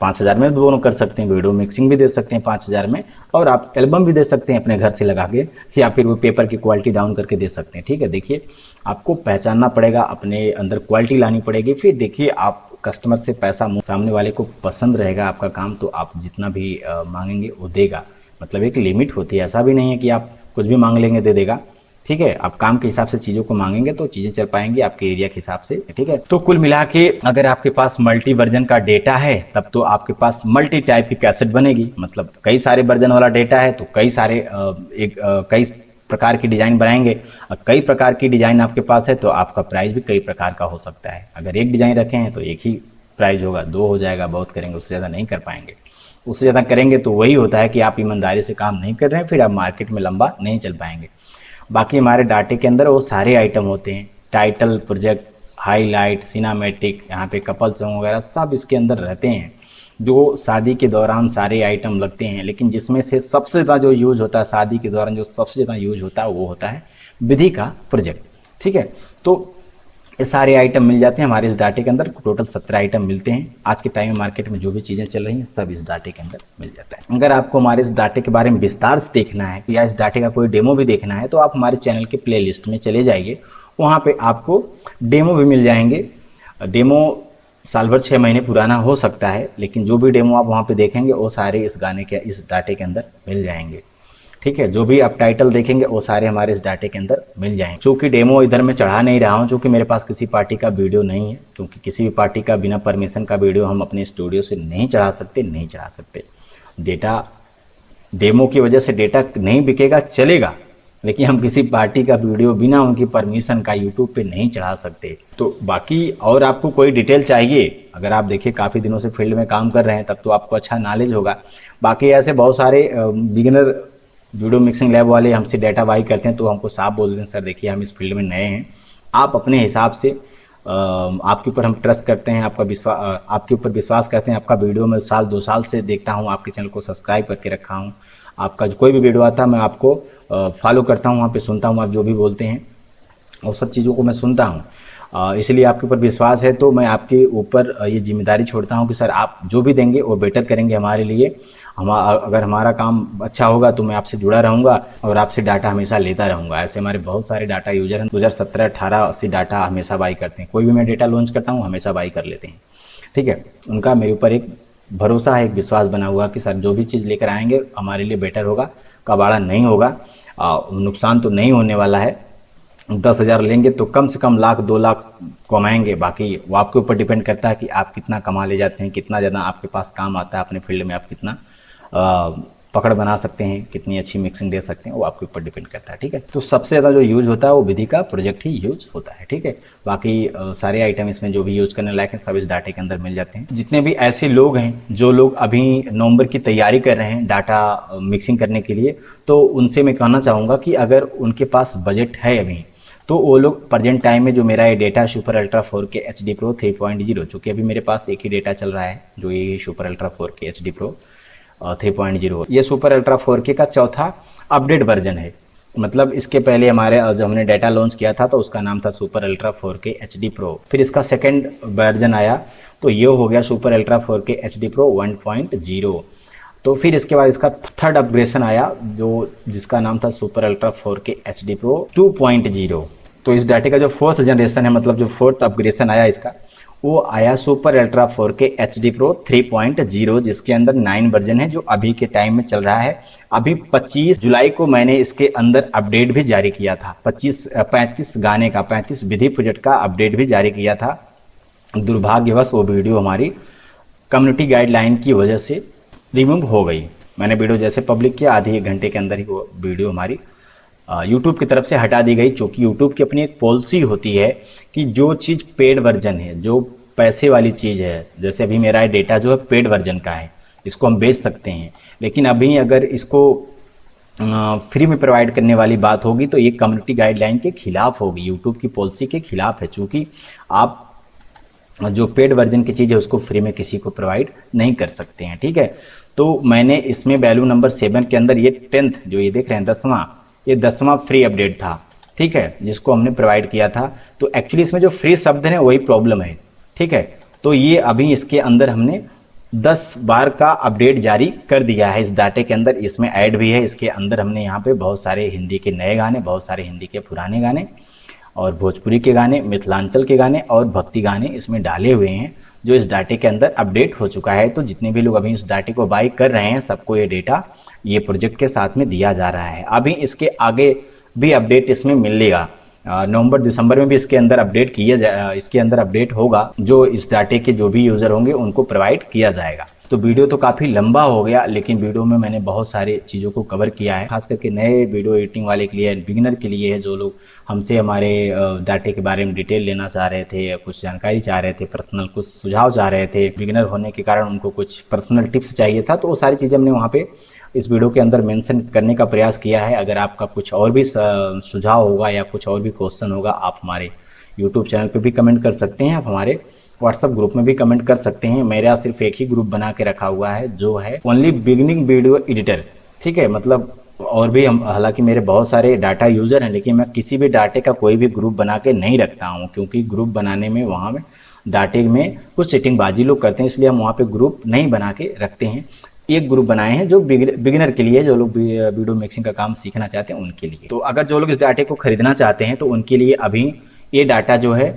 Speaker 1: 5 हज़ार में दोनों कर सकते हैं, वीडियो मिक्सिंग भी दे सकते हैं 5 हज़ार में, और आप एल्बम भी दे सकते हैं अपने घर से लगा के, या फिर वो पेपर की क्वालिटी डाउन करके दे सकते हैं। ठीक है, देखिए आपको पहचानना पड़ेगा, अपने अंदर क्वालिटी लानी पड़ेगी। फिर देखिए आप कस्टमर से पैसा, सामने वाले को पसंद रहेगा आपका काम तो आप जितना भी मांगेंगे वो देगा। मतलब एक लिमिट होती है, ऐसा भी नहीं है कि आप कुछ भी मांग लेंगे दे देगा। ठीक है, आप काम के हिसाब से चीज़ों को मांगेंगे तो चीज़ें चल पाएंगी आपके एरिया के हिसाब से। ठीक है, तो कुल मिला के अगर आपके पास मल्टी वर्जन का डेटा है तब तो आपके पास मल्टी टाइप की कैसेट बनेगी। मतलब कई सारे वर्जन वाला डेटा है तो कई सारे कई प्रकार की डिज़ाइन बनाएंगे। कई प्रकार की डिज़ाइन आपके पास है तो आपका प्राइस भी कई प्रकार का हो सकता है। अगर एक डिज़ाइन रखे हैं तो एक ही प्राइस होगा, 2 हो जाएगा, बहुत करेंगे उससे ज़्यादा नहीं कर पाएंगे। उससे ज़्यादा करेंगे तो वही होता है कि आप ईमानदारी से काम नहीं कर रहे हैं, फिर आप मार्केट में लंबा नहीं चल पाएंगे। बाकी हमारे डाटे के अंदर वो सारे आइटम होते हैं, टाइटल, प्रोजेक्ट, हाईलाइट, सिनेमैटिक, यहाँ पे कपल सॉन्ग वगैरह सब इसके अंदर रहते हैं, जो शादी के दौरान सारे आइटम लगते हैं। लेकिन जिसमें से सबसे ज़्यादा जो यूज होता है शादी के दौरान, जो सबसे ज़्यादा यूज होता है वो होता है विधि का प्रोजेक्ट। ठीक है, तो ये सारे आइटम मिल जाते हैं हमारे इस डाटे के अंदर। टोटल 17 आइटम मिलते हैं। आज के टाइम में मार्केट में जो भी चीज़ें चल रही हैं सब इस डाटे के अंदर मिल जाता है। अगर आपको हमारे इस डाटे के बारे में विस्तार से देखना है या इस डाटे का कोई डेमो भी देखना है तो आप हमारे चैनल के प्लेलिस्ट में चले जाइए, वहाँ पे आपको डेमो भी मिल जाएंगे। डेमो साल भर 6 महीने पुराना हो सकता है, लेकिन जो भी डेमो आप वहाँ पे देखेंगे वो सारे इस गाने के, इस डाटे के अंदर मिल जाएंगे। ठीक है, जो भी आप टाइटल देखेंगे वो सारे हमारे इस डाटे के अंदर मिल जाएंगे। चूँकि डेमो इधर मैं चढ़ा नहीं रहा हूँ, चूँकि मेरे पास किसी पार्टी का वीडियो नहीं है, क्योंकि किसी भी पार्टी का बिना परमिशन का वीडियो हम अपने स्टूडियो से नहीं चढ़ा सकते। डेटा, डेमो की वजह से डेटा नहीं बिकेगा, चलेगा, लेकिन हम किसी पार्टी का वीडियो बिना उनकी परमिशन का यूट्यूब पे नहीं चढ़ा सकते। तो बाकी और आपको कोई डिटेल चाहिए, अगर आप देखिए काफ़ी दिनों से फील्ड में काम कर रहे हैं तब तो आपको अच्छा नॉलेज होगा। बाकी ऐसे बहुत सारे बिगिनर वीडियो मिक्सिंग लैब वाले हमसे डाटा बाई करते हैं तो हमको साफ बोल दें, सर देखिए हम इस फील्ड में नए हैं, आप अपने हिसाब से, आपके ऊपर हम ट्रस्ट करते हैं, आपके ऊपर विश्वास करते हैं। आपका वीडियो मैं 1-2 साल से देखता हूँ, आपके चैनल को सब्सक्राइब करके रखा हूँ। आपका जो कोई भी वीडियो आता है मैं आपको फॉलो करता हूँ, वहाँ पे सुनता हूँ, आप जो भी बोलते हैं और सब चीज़ों को मैं सुनता हूँ। इसलिए आपके ऊपर विश्वास है तो मैं आपके ऊपर ये जिम्मेदारी छोड़ता हूँ कि सर आप जो भी देंगे वो बेटर करेंगे हमारे लिए। अगर हमारा काम अच्छा होगा तो मैं आपसे जुड़ा रहूँगा और आपसे डाटा हमेशा लेता रहूँगा। ऐसे हमारे बहुत सारे डाटा यूजर हैं, 2017, 18, 80 डाटा हमेशा बाई करते हैं। कोई भी मैं डेटा लॉन्च करता हूँ हमेशा बाई कर लेते हैं। ठीक है, उनका मेरे ऊपर एक भरोसा है, एक विश्वास बना हुआ कि सर जो भी चीज़ लेकर आएंगे हमारे लिए बेटर होगा, कबाड़ा नहीं होगा, नुकसान तो नहीं होने वाला है। 10 हज़ार लेंगे तो कम से कम 1-2 लाख कमाएंगे। बाकी वो आपके ऊपर डिपेंड करता है कि आप कितना कमा ले जाते हैं, कितना ज़्यादा आपके पास काम आता है, अपने फील्ड में आप कितना पकड़ बना सकते हैं, कितनी अच्छी मिक्सिंग दे सकते हैं, वो आपके ऊपर डिपेंड करता है। ठीक है, तो सबसे ज़्यादा जो यूज़ होता है वो विधि का प्रोजेक्ट ही यूज़ होता है। ठीक है, बाकी सारे आइटम इसमें जो भी यूज़ करने लायक हैं सब इस डाटे के अंदर मिल जाते हैं। जितने भी ऐसे लोग हैं जो लोग अभी नवंबर की तैयारी कर रहे हैं डाटा मिक्सिंग करने के लिए, तो उनसे मैं कहना चाहूँगा कि अगर उनके पास बजट है अभी, तो वो लोग प्रेजेंट टाइम में जो मेरा ये data super ultra 4K HD Pro 3.0, चूँकि अभी मेरे पास एक ही डेटा चल रहा है जो ये super ultra 4K HD Pro 3.0, ये सुपर अल्ट्रा 4K का चौथा अपडेट वर्जन है। मतलब इसके पहले हमारे जब हमने डाटा लॉन्च किया था तो उसका नाम था super ultra 4K HD Pro, फिर इसका सेकेंड वर्जन आया तो ये हो गया super ultra 4K HD Pro 1.0, तो फिर इसके बाद इसका थर्ड अपग्रेडेशन आया जो जिसका नाम था super ultra 4K HD Pro 2.0। तो इस डाटे का जो फोर्थ जनरेशन है, मतलब जो फोर्थ अपग्रेडेशन आया इसका, वो आया super ultra 4K HD Pro 3.0, जिसके अंदर 9 वर्जन है जो अभी के टाइम में चल रहा है। अभी 25 जुलाई को मैंने इसके अंदर अपडेट भी जारी किया था, 35 गाने का, 35 विधि प्रोजेक्ट का अपडेट भी जारी किया था। दुर्भाग्यवश वो वीडियो हमारी कम्युनिटी गाइडलाइन की वजह से रिमूव हो गई। मैंने वीडियो जैसे पब्लिक किया, आधे एक घंटे के अंदर ही वो वीडियो हमारी यूट्यूब की तरफ से हटा दी गई, क्योंकि यूट्यूब की अपनी एक पॉलिसी होती है कि जो चीज़ पेड वर्जन है, जो पैसे वाली चीज़ है, जैसे अभी मेरा डेटा जो है पेड वर्जन का है, इसको हम बेच सकते हैं, लेकिन अभी अगर इसको फ्री में प्रोवाइड करने वाली बात होगी तो ये कम्युनिटी गाइडलाइन के खिलाफ होगी, यूट्यूब की पॉलिसी के खिलाफ है, चूँकि आप जो पेड वर्जन की चीज़ है उसको फ्री में किसी को प्रोवाइड नहीं कर सकते हैं। ठीक है, तो मैंने इसमें वैल्यू नंबर 7 के अंदर ये 10th जो ये देख रहे हैं 10वां फ्री अपडेट था। ठीक है, जिसको हमने प्रोवाइड किया था। तो एक्चुअली इसमें जो फ्री शब्द है वही प्रॉब्लम है। ठीक है, तो ये अभी इसके अंदर हमने 10 बार का अपडेट जारी कर दिया है इस डाटे के अंदर, इसमें ऐड भी है। इसके अंदर हमने यहाँ पे बहुत सारे हिंदी के नए गाने, बहुत सारे हिंदी के पुराने गाने और भोजपुरी के गाने, मिथिलांचल के गाने और भक्ति गाने इसमें डाले हुए हैं, जो इस डाटे के अंदर अपडेट हो चुका है। तो जितने भी लोग अभी इस डाटे को बाई कर रहे हैं सबको ये डेटा ये प्रोजेक्ट के साथ में दिया जा रहा है। अभी इसके आगे भी अपडेट इसमें मिलेगा, नवंबर दिसंबर में भी इसके अंदर अपडेट इसके अंदर अपडेट होगा, जो इस डाटे के जो भी यूज़र होंगे उनको प्रोवाइड किया जाएगा। तो वीडियो तो काफ़ी लंबा हो गया, लेकिन वीडियो में मैंने बहुत सारी चीज़ों को कवर किया है, खास करके नए वीडियो एडिटिंग वाले के लिए, बिगिनर के लिए है, जो लोग हमसे हमारे डाटे के बारे में डिटेल लेना चाह रहे थे या कुछ जानकारी चाह रहे थे, पर्सनल कुछ सुझाव चाह रहे थे, बिगिनर होने के कारण उनको कुछ पर्सनल टिप्स चाहिए था, तो वो सारी चीज़ें हमने वहाँ पे इस वीडियो के अंदर मेंशन करने का प्रयास किया है। अगर आपका कुछ और भी सुझाव होगा या कुछ और भी क्वेश्चन होगा, आप हमारे यूट्यूब चैनल पे भी कमेंट कर सकते हैं, आप हमारे व्हाट्सएप ग्रुप में भी कमेंट कर सकते हैं। मेरा सिर्फ एक ही ग्रुप बना के रखा हुआ है जो है ओनली बिगिनिंग वीडियो एडिटर। ठीक है, मतलब और भी हम, हालांकि मेरे बहुत सारे डाटा यूज़र हैं, लेकिन मैं किसी भी डाटे का कोई भी ग्रुप बना के नहीं रखता हूँ, क्योंकि ग्रुप बनाने में वहाँ में डाटे में कुछ सेटिंगबाजी लोग करते हैं, इसलिए हम वहाँ पे ग्रुप नहीं बना के रखते हैं। एक ग्रुप बनाए हैं जो बिगिनर के लिए, जो लोग वीडियो मिक्सिंग का काम सीखना चाहते हैं उनके लिए। तो अगर जो लोग इस डाटे को खरीदना चाहते हैं तो उनके लिए अभी ये डाटा जो है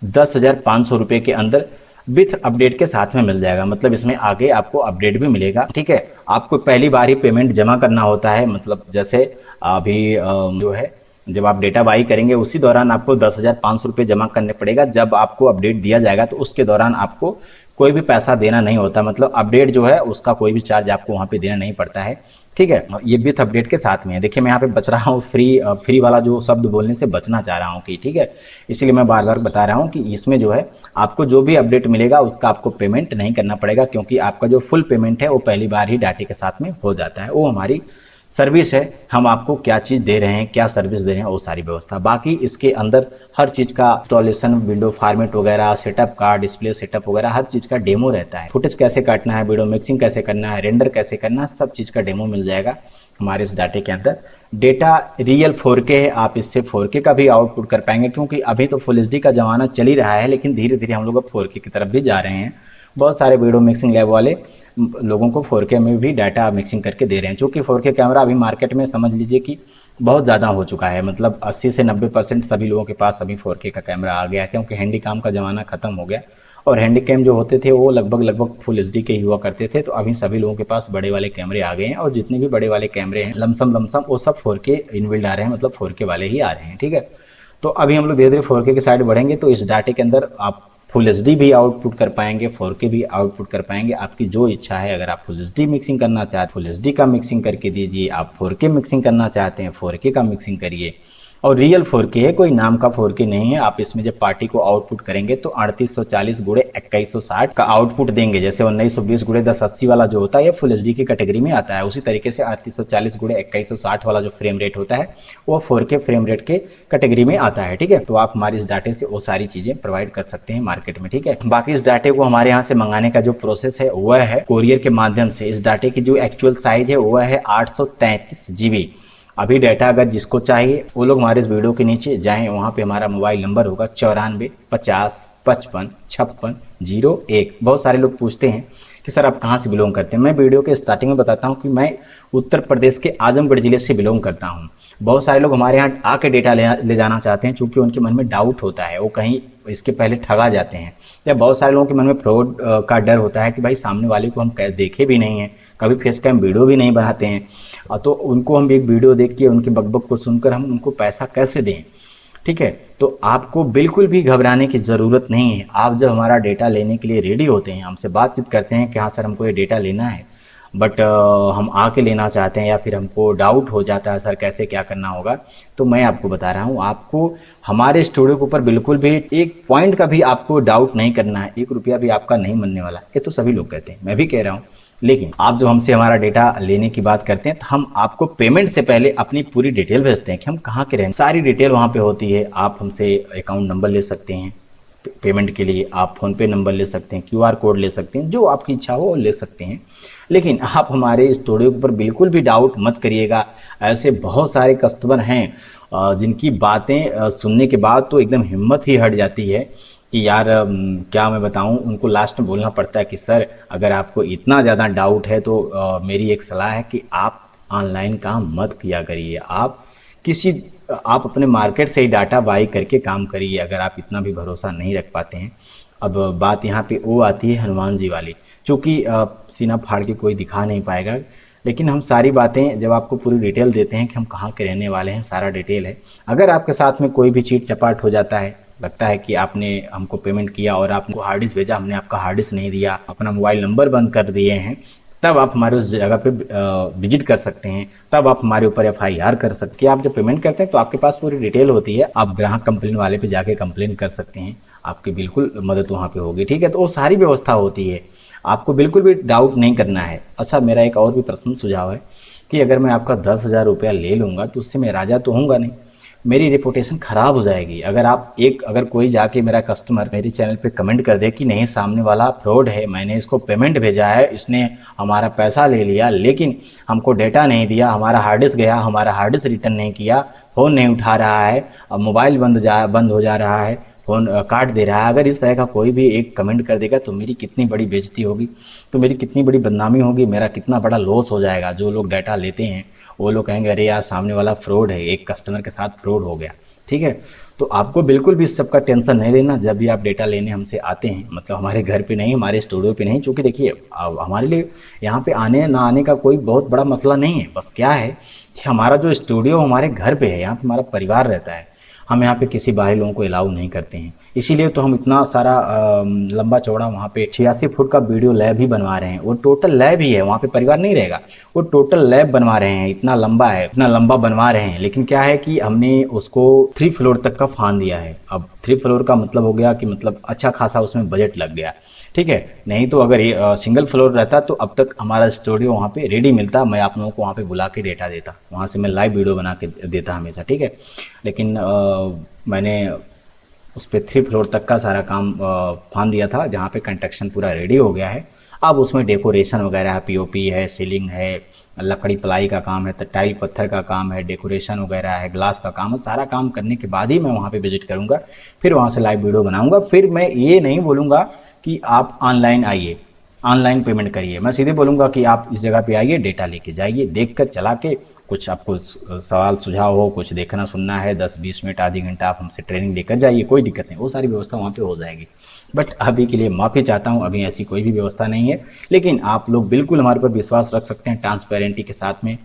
Speaker 1: 10,500 रुपये के अंदर विथ अपडेट के साथ में मिल जाएगा। मतलब इसमें आगे आपको अपडेट भी मिलेगा। ठीक है, आपको पहली बार ही पेमेंट जमा करना होता है, मतलब जैसे अभी जो है जब आप डेटा बाई करेंगे उसी दौरान आपको 10,500 रुपये जमा करने पड़ेगा। जब आपको अपडेट दिया जाएगा तो उसके दौरान आपको कोई भी पैसा देना नहीं होता, मतलब अपडेट जो है उसका कोई भी चार्ज आपको वहाँ पे देना नहीं पड़ता है। ठीक है, ये विथ अपडेट के साथ में है। देखिए मैं यहाँ पे बच रहा हूँ, फ्री वाला जो शब्द बोलने से बचना चाह रहा हूँ कि ठीक है, इसलिए मैं बार बार बता रहा हूँ कि इसमें जो है आपको जो भी अपडेट मिलेगा उसका आपको पेमेंट नहीं करना पड़ेगा, क्योंकि आपका जो फुल पेमेंट है वो पहली बार ही डाटे के साथ में हो जाता है। वो हमारी सर्विस है, हम आपको क्या चीज़ दे रहे हैं, क्या सर्विस दे रहे हैं, वो सारी व्यवस्था। बाकी इसके अंदर हर चीज़ का इंस्टॉलेशन, विंडो फॉर्मेट वगैरह, सेटअप का, डिस्प्ले सेटअप वगैरह हर चीज़ का डेमो रहता है। फुटेज कैसे काटना है, वीडियो मिक्सिंग कैसे करना है, रेंडर कैसे करना है, सब चीज़ का डेमो मिल जाएगा हमारे इस डाटे के अंदर। डेटा रियल 4K है, आप इससे 4K का भी आउटपुट कर पाएंगे, क्योंकि अभी तो फुल HD का ज़माना चल ही रहा है, लेकिन धीरे धीरे हम लोग अब 4K की तरफ भी जा रहे हैं। बहुत सारे वीडियो मिक्सिंग लैब वाले लोगों को 4K में भी डाटा मिक्सिंग करके दे रहे हैं, क्योंकि 4K कैमरा अभी मार्केट में समझ लीजिए कि बहुत ज़्यादा हो चुका है। मतलब 80 से 90% सभी लोगों के पास अभी 4K का कैमरा आ गया है, क्योंकि हैंडी काम का ज़माना ख़त्म हो गया और हैंडी कैम जो होते थे वो लगभग फुल HD के ही हुआ करते थे। तो अभी सभी लोगों के पास बड़े वाले कैमरे आ गए हैं, और जितने भी बड़े वाले कैमरे हैं लमसम वो सब 4K इनबिल्ड आ रहे हैं, मतलब 4K वाले ही आ रहे हैं। ठीक है, तो अभी हम लोग धीरे धीरे 4K की साइड बढ़ेंगे, तो इस डाटे के अंदर आप फुल एचडी भी आउटपुट कर पाएंगे, 4K भी आउटपुट कर पाएंगे। आपकी जो इच्छा है, अगर आप फुल एचडी मिक्सिंग करना चाहते हैं फुल एचडी का मिक्सिंग करके दीजिए, आप 4K मिक्सिंग करना चाहते हैं 4K का मिक्सिंग करिए। और रियल 4K है, कोई नाम का 4K नहीं है। आप इसमें जब पार्टी को आउटपुट करेंगे तो 3840 गुणे 2160 का आउटपुट देंगे। जैसे 1920 गुणे 1080 वाला जो होता है ये फुल एचडी की कैटेगरी में आता है, उसी तरीके से 3840 गुणे 2160 वाला जो फ्रेम रेट होता है वो 4K फ्रेम रेट के कैटेगरी में आता है। ठीक है, तो आप हमारे इस डाटे से वो सारी चीजें प्रोवाइड कर सकते हैं मार्केट में। ठीक है, बाकी इस डाटे को हमारे यहाँ से मंगाने का जो प्रोसेस है वह है कोरियर के माध्यम से। इस डाटे की जो एक्चुअल साइज है वह है 833 GB। अभी डाटा अगर जिसको चाहिए वो लोग हमारे इस वीडियो के नीचे जाएं, वहाँ पे हमारा मोबाइल नंबर होगा 94 50 55 56 01। बहुत सारे लोग पूछते हैं कि सर आप कहाँ से बिलोंग करते हैं। मैं वीडियो के स्टार्टिंग में बताता हूँ कि मैं उत्तर प्रदेश के आजमगढ़ जिले से बिलोंग करता हूँ। बहुत सारे लोग हमारे यहाँ आके डेटा ले जाना चाहते हैं, चूँकि उनके मन में डाउट होता है, वो कहीं इसके पहले ठगा जाते हैं। या बहुत सारे लोगों के मन में फ्रॉड का डर होता है कि भाई सामने वाले को हम देखे भी नहीं हैं, कभी फेस कैम वीडियो भी नहीं बनाते हैं, तो उनको हम एक वीडियो देख के उनके बकबक को सुनकर हम उनको पैसा कैसे दें। ठीक है, तो आपको बिल्कुल भी घबराने की ज़रूरत नहीं है। आप जब हमारा डेटा लेने के लिए रेडी होते हैं, हमसे बातचीत करते हैं कि हाँ सर हमको ये डेटा लेना है, बट हम आके लेना चाहते हैं, या फिर हमको डाउट हो जाता है सर कैसे क्या करना होगा, तो मैं आपको बता रहा हूँ, आपको हमारे स्टूडियो के ऊपर बिल्कुल भी एक पॉइंट का भी आपको डाउट नहीं करना है। 1 रुपया भी आपका नहीं बनने वाला। ये तो सभी लोग कहते हैं, मैं भी कह रहा हूँ। लेकिन आप जो हमसे हमारा डेटा लेने की बात करते हैं तो हम आपको पेमेंट से पहले अपनी पूरी डिटेल भेजते हैं कि हम कहाँ के रहें। सारी डिटेल वहाँ पे होती है। आप हमसे अकाउंट नंबर ले सकते हैं पेमेंट के लिए, आप फ़ोनपे नंबर ले सकते हैं, QR कोड ले सकते हैं, जो आपकी इच्छा हो वो ले सकते हैं। लेकिन आप हमारे स्टूडियो के ऊपर बिल्कुल भी डाउट मत करिएगा। ऐसे बहुत सारे कस्टमर हैं जिनकी बातें सुनने के बाद तो एकदम हिम्मत ही हट जाती है कि यार क्या मैं बताऊं, उनको लास्ट में बोलना पड़ता है कि सर अगर आपको इतना ज़्यादा डाउट है तो मेरी एक सलाह है कि आप ऑनलाइन काम मत किया करिए। आप अपने मार्केट से ही डाटा बाई करके काम करिए, अगर आप इतना भी भरोसा नहीं रख पाते हैं। अब बात यहाँ पे वो आती है हनुमान जी वाली, चूँकि सीना फाड़ के कोई दिखा नहीं पाएगा, लेकिन हम सारी बातें जब आपको पूरी डिटेल देते हैं कि हम कहाँ के रहने वाले हैं, सारा डिटेल है। अगर आपके साथ में कोई भी चीट चपाट हो जाता है, लगता है कि आपने हमको पेमेंट किया और आपको हार्ड डिस्क भेजा, हमने आपका हार्ड डिस्क नहीं दिया, अपना मोबाइल नंबर बंद कर दिए हैं, तब आप हमारे उस जगह पे विजिट कर सकते हैं। तब आप हमारे ऊपर FIR कर सकते हैं। आप जब पेमेंट करते हैं तो आपके पास पूरी डिटेल होती है, आप ग्राहक कंप्लेन वाले पे जाके कंप्लेन कर सकते हैं, आपकी बिल्कुल मदद वहाँ पे होगी। ठीक है, तो वो सारी व्यवस्था होती है, आपको बिल्कुल भी डाउट नहीं करना है। अच्छा, मेरा एक और भी पर्सनल सुझाव है कि अगर मैं आपका 10,000 रुपया ले लूँगा तो उससे मैं राजा तो होऊंगा नहीं, मेरी रेपुटेशन ख़राब हो जाएगी। अगर कोई जाके मेरा कस्टमर मेरे चैनल पे कमेंट कर दे कि नहीं सामने वाला फ्रॉड है, मैंने इसको पेमेंट भेजा है, इसने हमारा पैसा ले लिया लेकिन हमको डेटा नहीं दिया, हमारा हार्ड डिस्क गया, हमारा हार्ड डिस्क रिटर्न नहीं किया, फ़ोन नहीं उठा रहा है, अब मोबाइल बंद हो जा रहा है, फ़ोन काट दे रहा है, अगर इस तरह का कोई भी एक कमेंट कर देगा तो मेरी कितनी बड़ी बेइज्जती होगी, तो मेरी कितनी बड़ी बदनामी होगी, मेरा कितना बड़ा लॉस हो जाएगा। जो लोग डाटा लेते हैं वो लोग कहेंगे अरे यार सामने वाला फ्रॉड है, एक कस्टमर के साथ फ्रॉड हो गया। ठीक है, तो आपको बिल्कुल भी इस सब का टेंशन नहीं लेना। जब भी आप डेटा लेने हमसे आते हैं, मतलब हमारे घर पे नहीं, हमारे स्टूडियो पे नहीं, क्योंकि देखिए हमारे लिए यहाँ पे आने ना आने का कोई बहुत बड़ा मसला नहीं है। बस क्या है कि हमारा जो स्टूडियो हमारे घर पे है, यहाँ पे हमारा परिवार रहता है, हम यहाँ पे किसी बाहरी लोगों को अलाउ नहीं करते हैं। इसीलिए तो हम इतना सारा लंबा चौड़ा वहाँ पे 86 फुट का वीडियो लैब ही बनवा रहे हैं। वो टोटल लैब ही है, वहाँ पे परिवार नहीं रहेगा, वो टोटल लैब बनवा रहे हैं। इतना लंबा है, इतना लंबा बनवा रहे हैं। लेकिन क्या है कि हमने उसको 3 फ्लोर तक का फान दिया है। अब 3 फ्लोर का मतलब हो गया कि मतलब अच्छा खासा उसमें बजट लग गया। ठीक है, नहीं तो अगर सिंगल फ्लोर रहता तो अब तक हमारा स्टूडियो वहाँ पे रेडी मिलता, मैं आप लोगों को वहाँ पे बुला के डेटा देता, वहाँ से मैं लाइव वीडियो बना के देता हमेशा। ठीक है, लेकिन मैंने उस पर 3 फ्लोर तक का सारा काम फान दिया था, जहाँ पे कंस्ट्रक्शन पूरा रेडी हो गया है। अब उसमें डेकोरेशन वगैरह है, POP है, सीलिंग है, लकड़ी प्लाई का काम है, टाइल पत्थर का काम है, डेकोरेशन वगैरह है, ग्लास का काम है। सारा काम करने के बाद ही मैं वहाँ पे विजिट करूँगा, फिर वहाँ से लाइव वीडियो बनाऊँगा। फिर मैं ये नहीं बोलूँगा कि आप ऑनलाइन आइए, ऑनलाइन पेमेंट करिए। मैं सीधे बोलूँगा कि आप इस जगह पे आइए, डेटा लेके जाइए, देखकर चला के, कुछ आपको सवाल सुझाव हो, कुछ देखना सुनना है, 10-20 मिनट आधी घंटा आप हमसे ट्रेनिंग लेकर जाइए, कोई दिक्कत नहीं, वो सारी व्यवस्था वहाँ पे हो जाएगी। बट अभी के लिए माफ़ी चाहता हूँ, अभी ऐसी कोई भी व्यवस्था नहीं है। लेकिन आप लोग बिल्कुल हमारे पर विश्वास रख सकते हैं, ट्रांसपेरेंटी के साथ में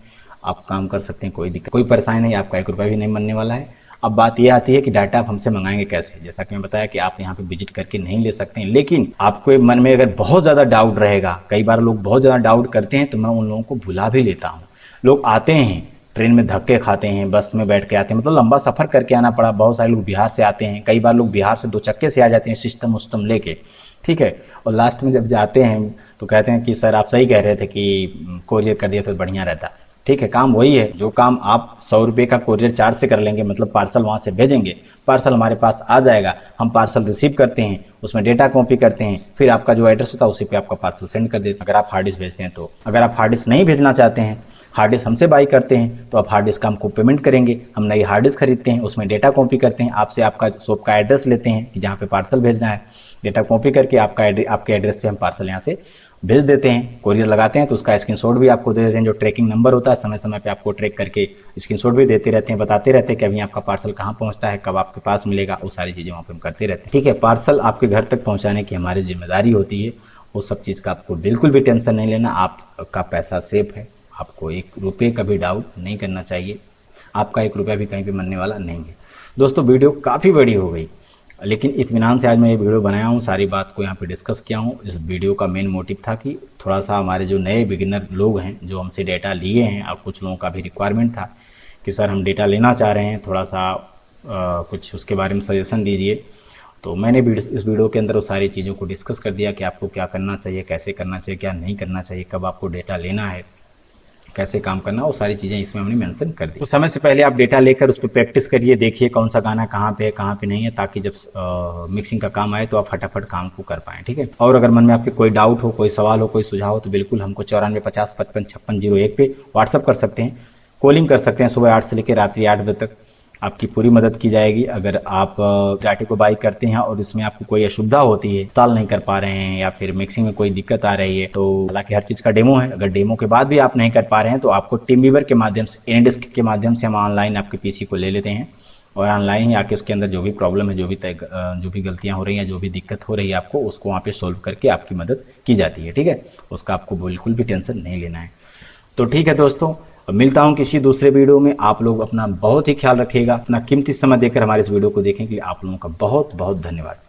Speaker 1: आप काम कर सकते हैं, कोई दिक्कत कोई परेशानी नहीं, आपका 1 रुपया भी नहीं बनने वाला है। अब बात यह आती है कि डाटा आप हमसे मंगाएंगे कैसे। जैसा कि मैं बताया कि आप यहाँ पे विजिट करके नहीं ले सकते हैं, लेकिन आपके मन में अगर बहुत ज़्यादा डाउट रहेगा, कई बार लोग बहुत ज़्यादा डाउट करते हैं तो मैं उन लोगों को भुला भी लेता हूँ। लोग आते हैं, ट्रेन में धक्के खाते हैं, बस में बैठ के आते हैं, मतलब लंबा सफ़र करके आना पड़ा। बहुत सारे लोग बिहार से आते हैं, कई बार लोग बिहार से 2 चक्के से आ जाते हैं सिस्टम उस्टम लेके, ठीक है। और लास्ट में जब जाते हैं तो कहते हैं कि सर आप सही कह रहे थे कि कोरियर कर दिया तो बढ़िया रहता। ठीक है, काम वही है, जो काम आप 100 रुपये का कोरियर चार्ज से कर लेंगे, मतलब पार्सल वहाँ से भेजेंगे, पार्सल हमारे पास आ जाएगा, हम पार्सल रिसीव करते हैं, उसमें डेटा कॉपी करते हैं, फिर आपका जो एड्रेस होता है उसी पे आपका पार्सल सेंड कर देते हैं, अगर आप हार्ड डिस्क भेजते हैं तो। अगर आप हार्ड डिस्क नहीं भेजना चाहते हैं, हार्ड डिस्क हमसे बाई करते हैं, तो आप हार्ड डिस्क का हमको पेमेंट करेंगे, हम नई हार्ड डिस्क खरीदते हैं, उसमें डेटा कॉपी करते हैं, आपसे आपका शॉप का एड्रेस लेते हैं कि जहाँ पे पार्सल भेजना है, डेटा कॉपी करके आपके एड्रेस पे हम पार्सल यहाँ से भेज देते हैं, कोरियर लगाते हैं, तो उसका स्क्रीनशॉट भी आपको दे देते हैं। जो ट्रैकिंग नंबर होता है समय समय पे आपको ट्रैक करके स्क्रीनशॉट भी देते रहते हैं, बताते रहते हैं कि अभी आपका पार्सल कहाँ पहुँचता है, कब आपके पास मिलेगा, वो सारी चीज़ें वहाँ पे हम करते रहते हैं। ठीक है, पार्सल आपके घर तक पहुँचाने की हमारी जिम्मेदारी होती है, वो सब चीज़ का आपको बिल्कुल भी टेंशन नहीं लेना, आपका पैसा सेफ है, आपको 1 रुपये का भी डाउट नहीं करना चाहिए, आपका 1 रुपया भी कहीं पे मरने वाला नहीं है। दोस्तों वीडियो काफ़ी बड़ी हो गई, लेकिन इत्मीनान से आज मैं ये वीडियो बनाया हूँ, सारी बात को यहाँ पे डिस्कस किया हूँ। इस वीडियो का मेन मोटिव था कि थोड़ा सा हमारे जो नए बिगिनर लोग हैं जो हमसे डेटा लिए हैं, और कुछ लोगों का भी रिक्वायरमेंट था कि सर हम डेटा लेना चाह रहे हैं, थोड़ा सा कुछ उसके बारे में सजेशन दीजिए। तो मैंने इस वीडियो के अंदर वो सारी चीज़ों को डिस्कस कर दिया कि आपको क्या करना चाहिए, कैसे करना चाहिए, क्या नहीं करना चाहिए, कब आपको डेटा लेना है, कैसे काम करना, वो सारी चीज़ें इसमें हमने मेंशन कर दी। तो समय से पहले आप डेटा लेकर उस पर प्रैक्टिस करिए, देखिए कौन सा गाना कहाँ पे है, कहाँ पे नहीं है, ताकि जब मिक्सिंग का काम आए तो आप फटाफट काम को कर पाएँ। ठीक है, और अगर मन में आपके कोई डाउट हो, कोई सवाल हो, कोई सुझाव हो, तो बिल्कुल हमको 94 50 55 56 01 पे व्हाट्सअप कर सकते हैं, कॉलिंग कर सकते हैं। सुबह 8 से लेकर रात्रि 8 बजे तक आपकी पूरी मदद की जाएगी। अगर आप डाटे को बाई करते हैं और इसमें आपको कोई असुविधा होती है, इंस्टॉल नहीं कर पा रहे हैं या फिर मिक्सिंग में कोई दिक्कत आ रही है, तो हालांकि हर चीज़ का डेमो है, अगर डेमो के बाद भी आप नहीं कर पा रहे हैं तो आपको टीमवीवर के माध्यम से, एनीडिस्क के माध्यम से हम ऑनलाइन आपके पीसी को ले लेते हैं और ऑनलाइन ही आके उसके अंदर जो भी प्रॉब्लम है, जो भी गलतियाँ हो रही हैं, जो भी दिक्कत हो रही है आपको, उसको वहाँ पे सोल्व करके आपकी मदद की जाती है। ठीक है, उसका आपको बिल्कुल भी टेंशन नहीं लेना है। तो ठीक है दोस्तों, मिलता हूं किसी दूसरे वीडियो में। आप लोग अपना बहुत ही ख्याल रखिएगा, अपना कीमती समय देकर हमारे इस वीडियो को देखने के लिए आप लोगों का बहुत बहुत धन्यवाद।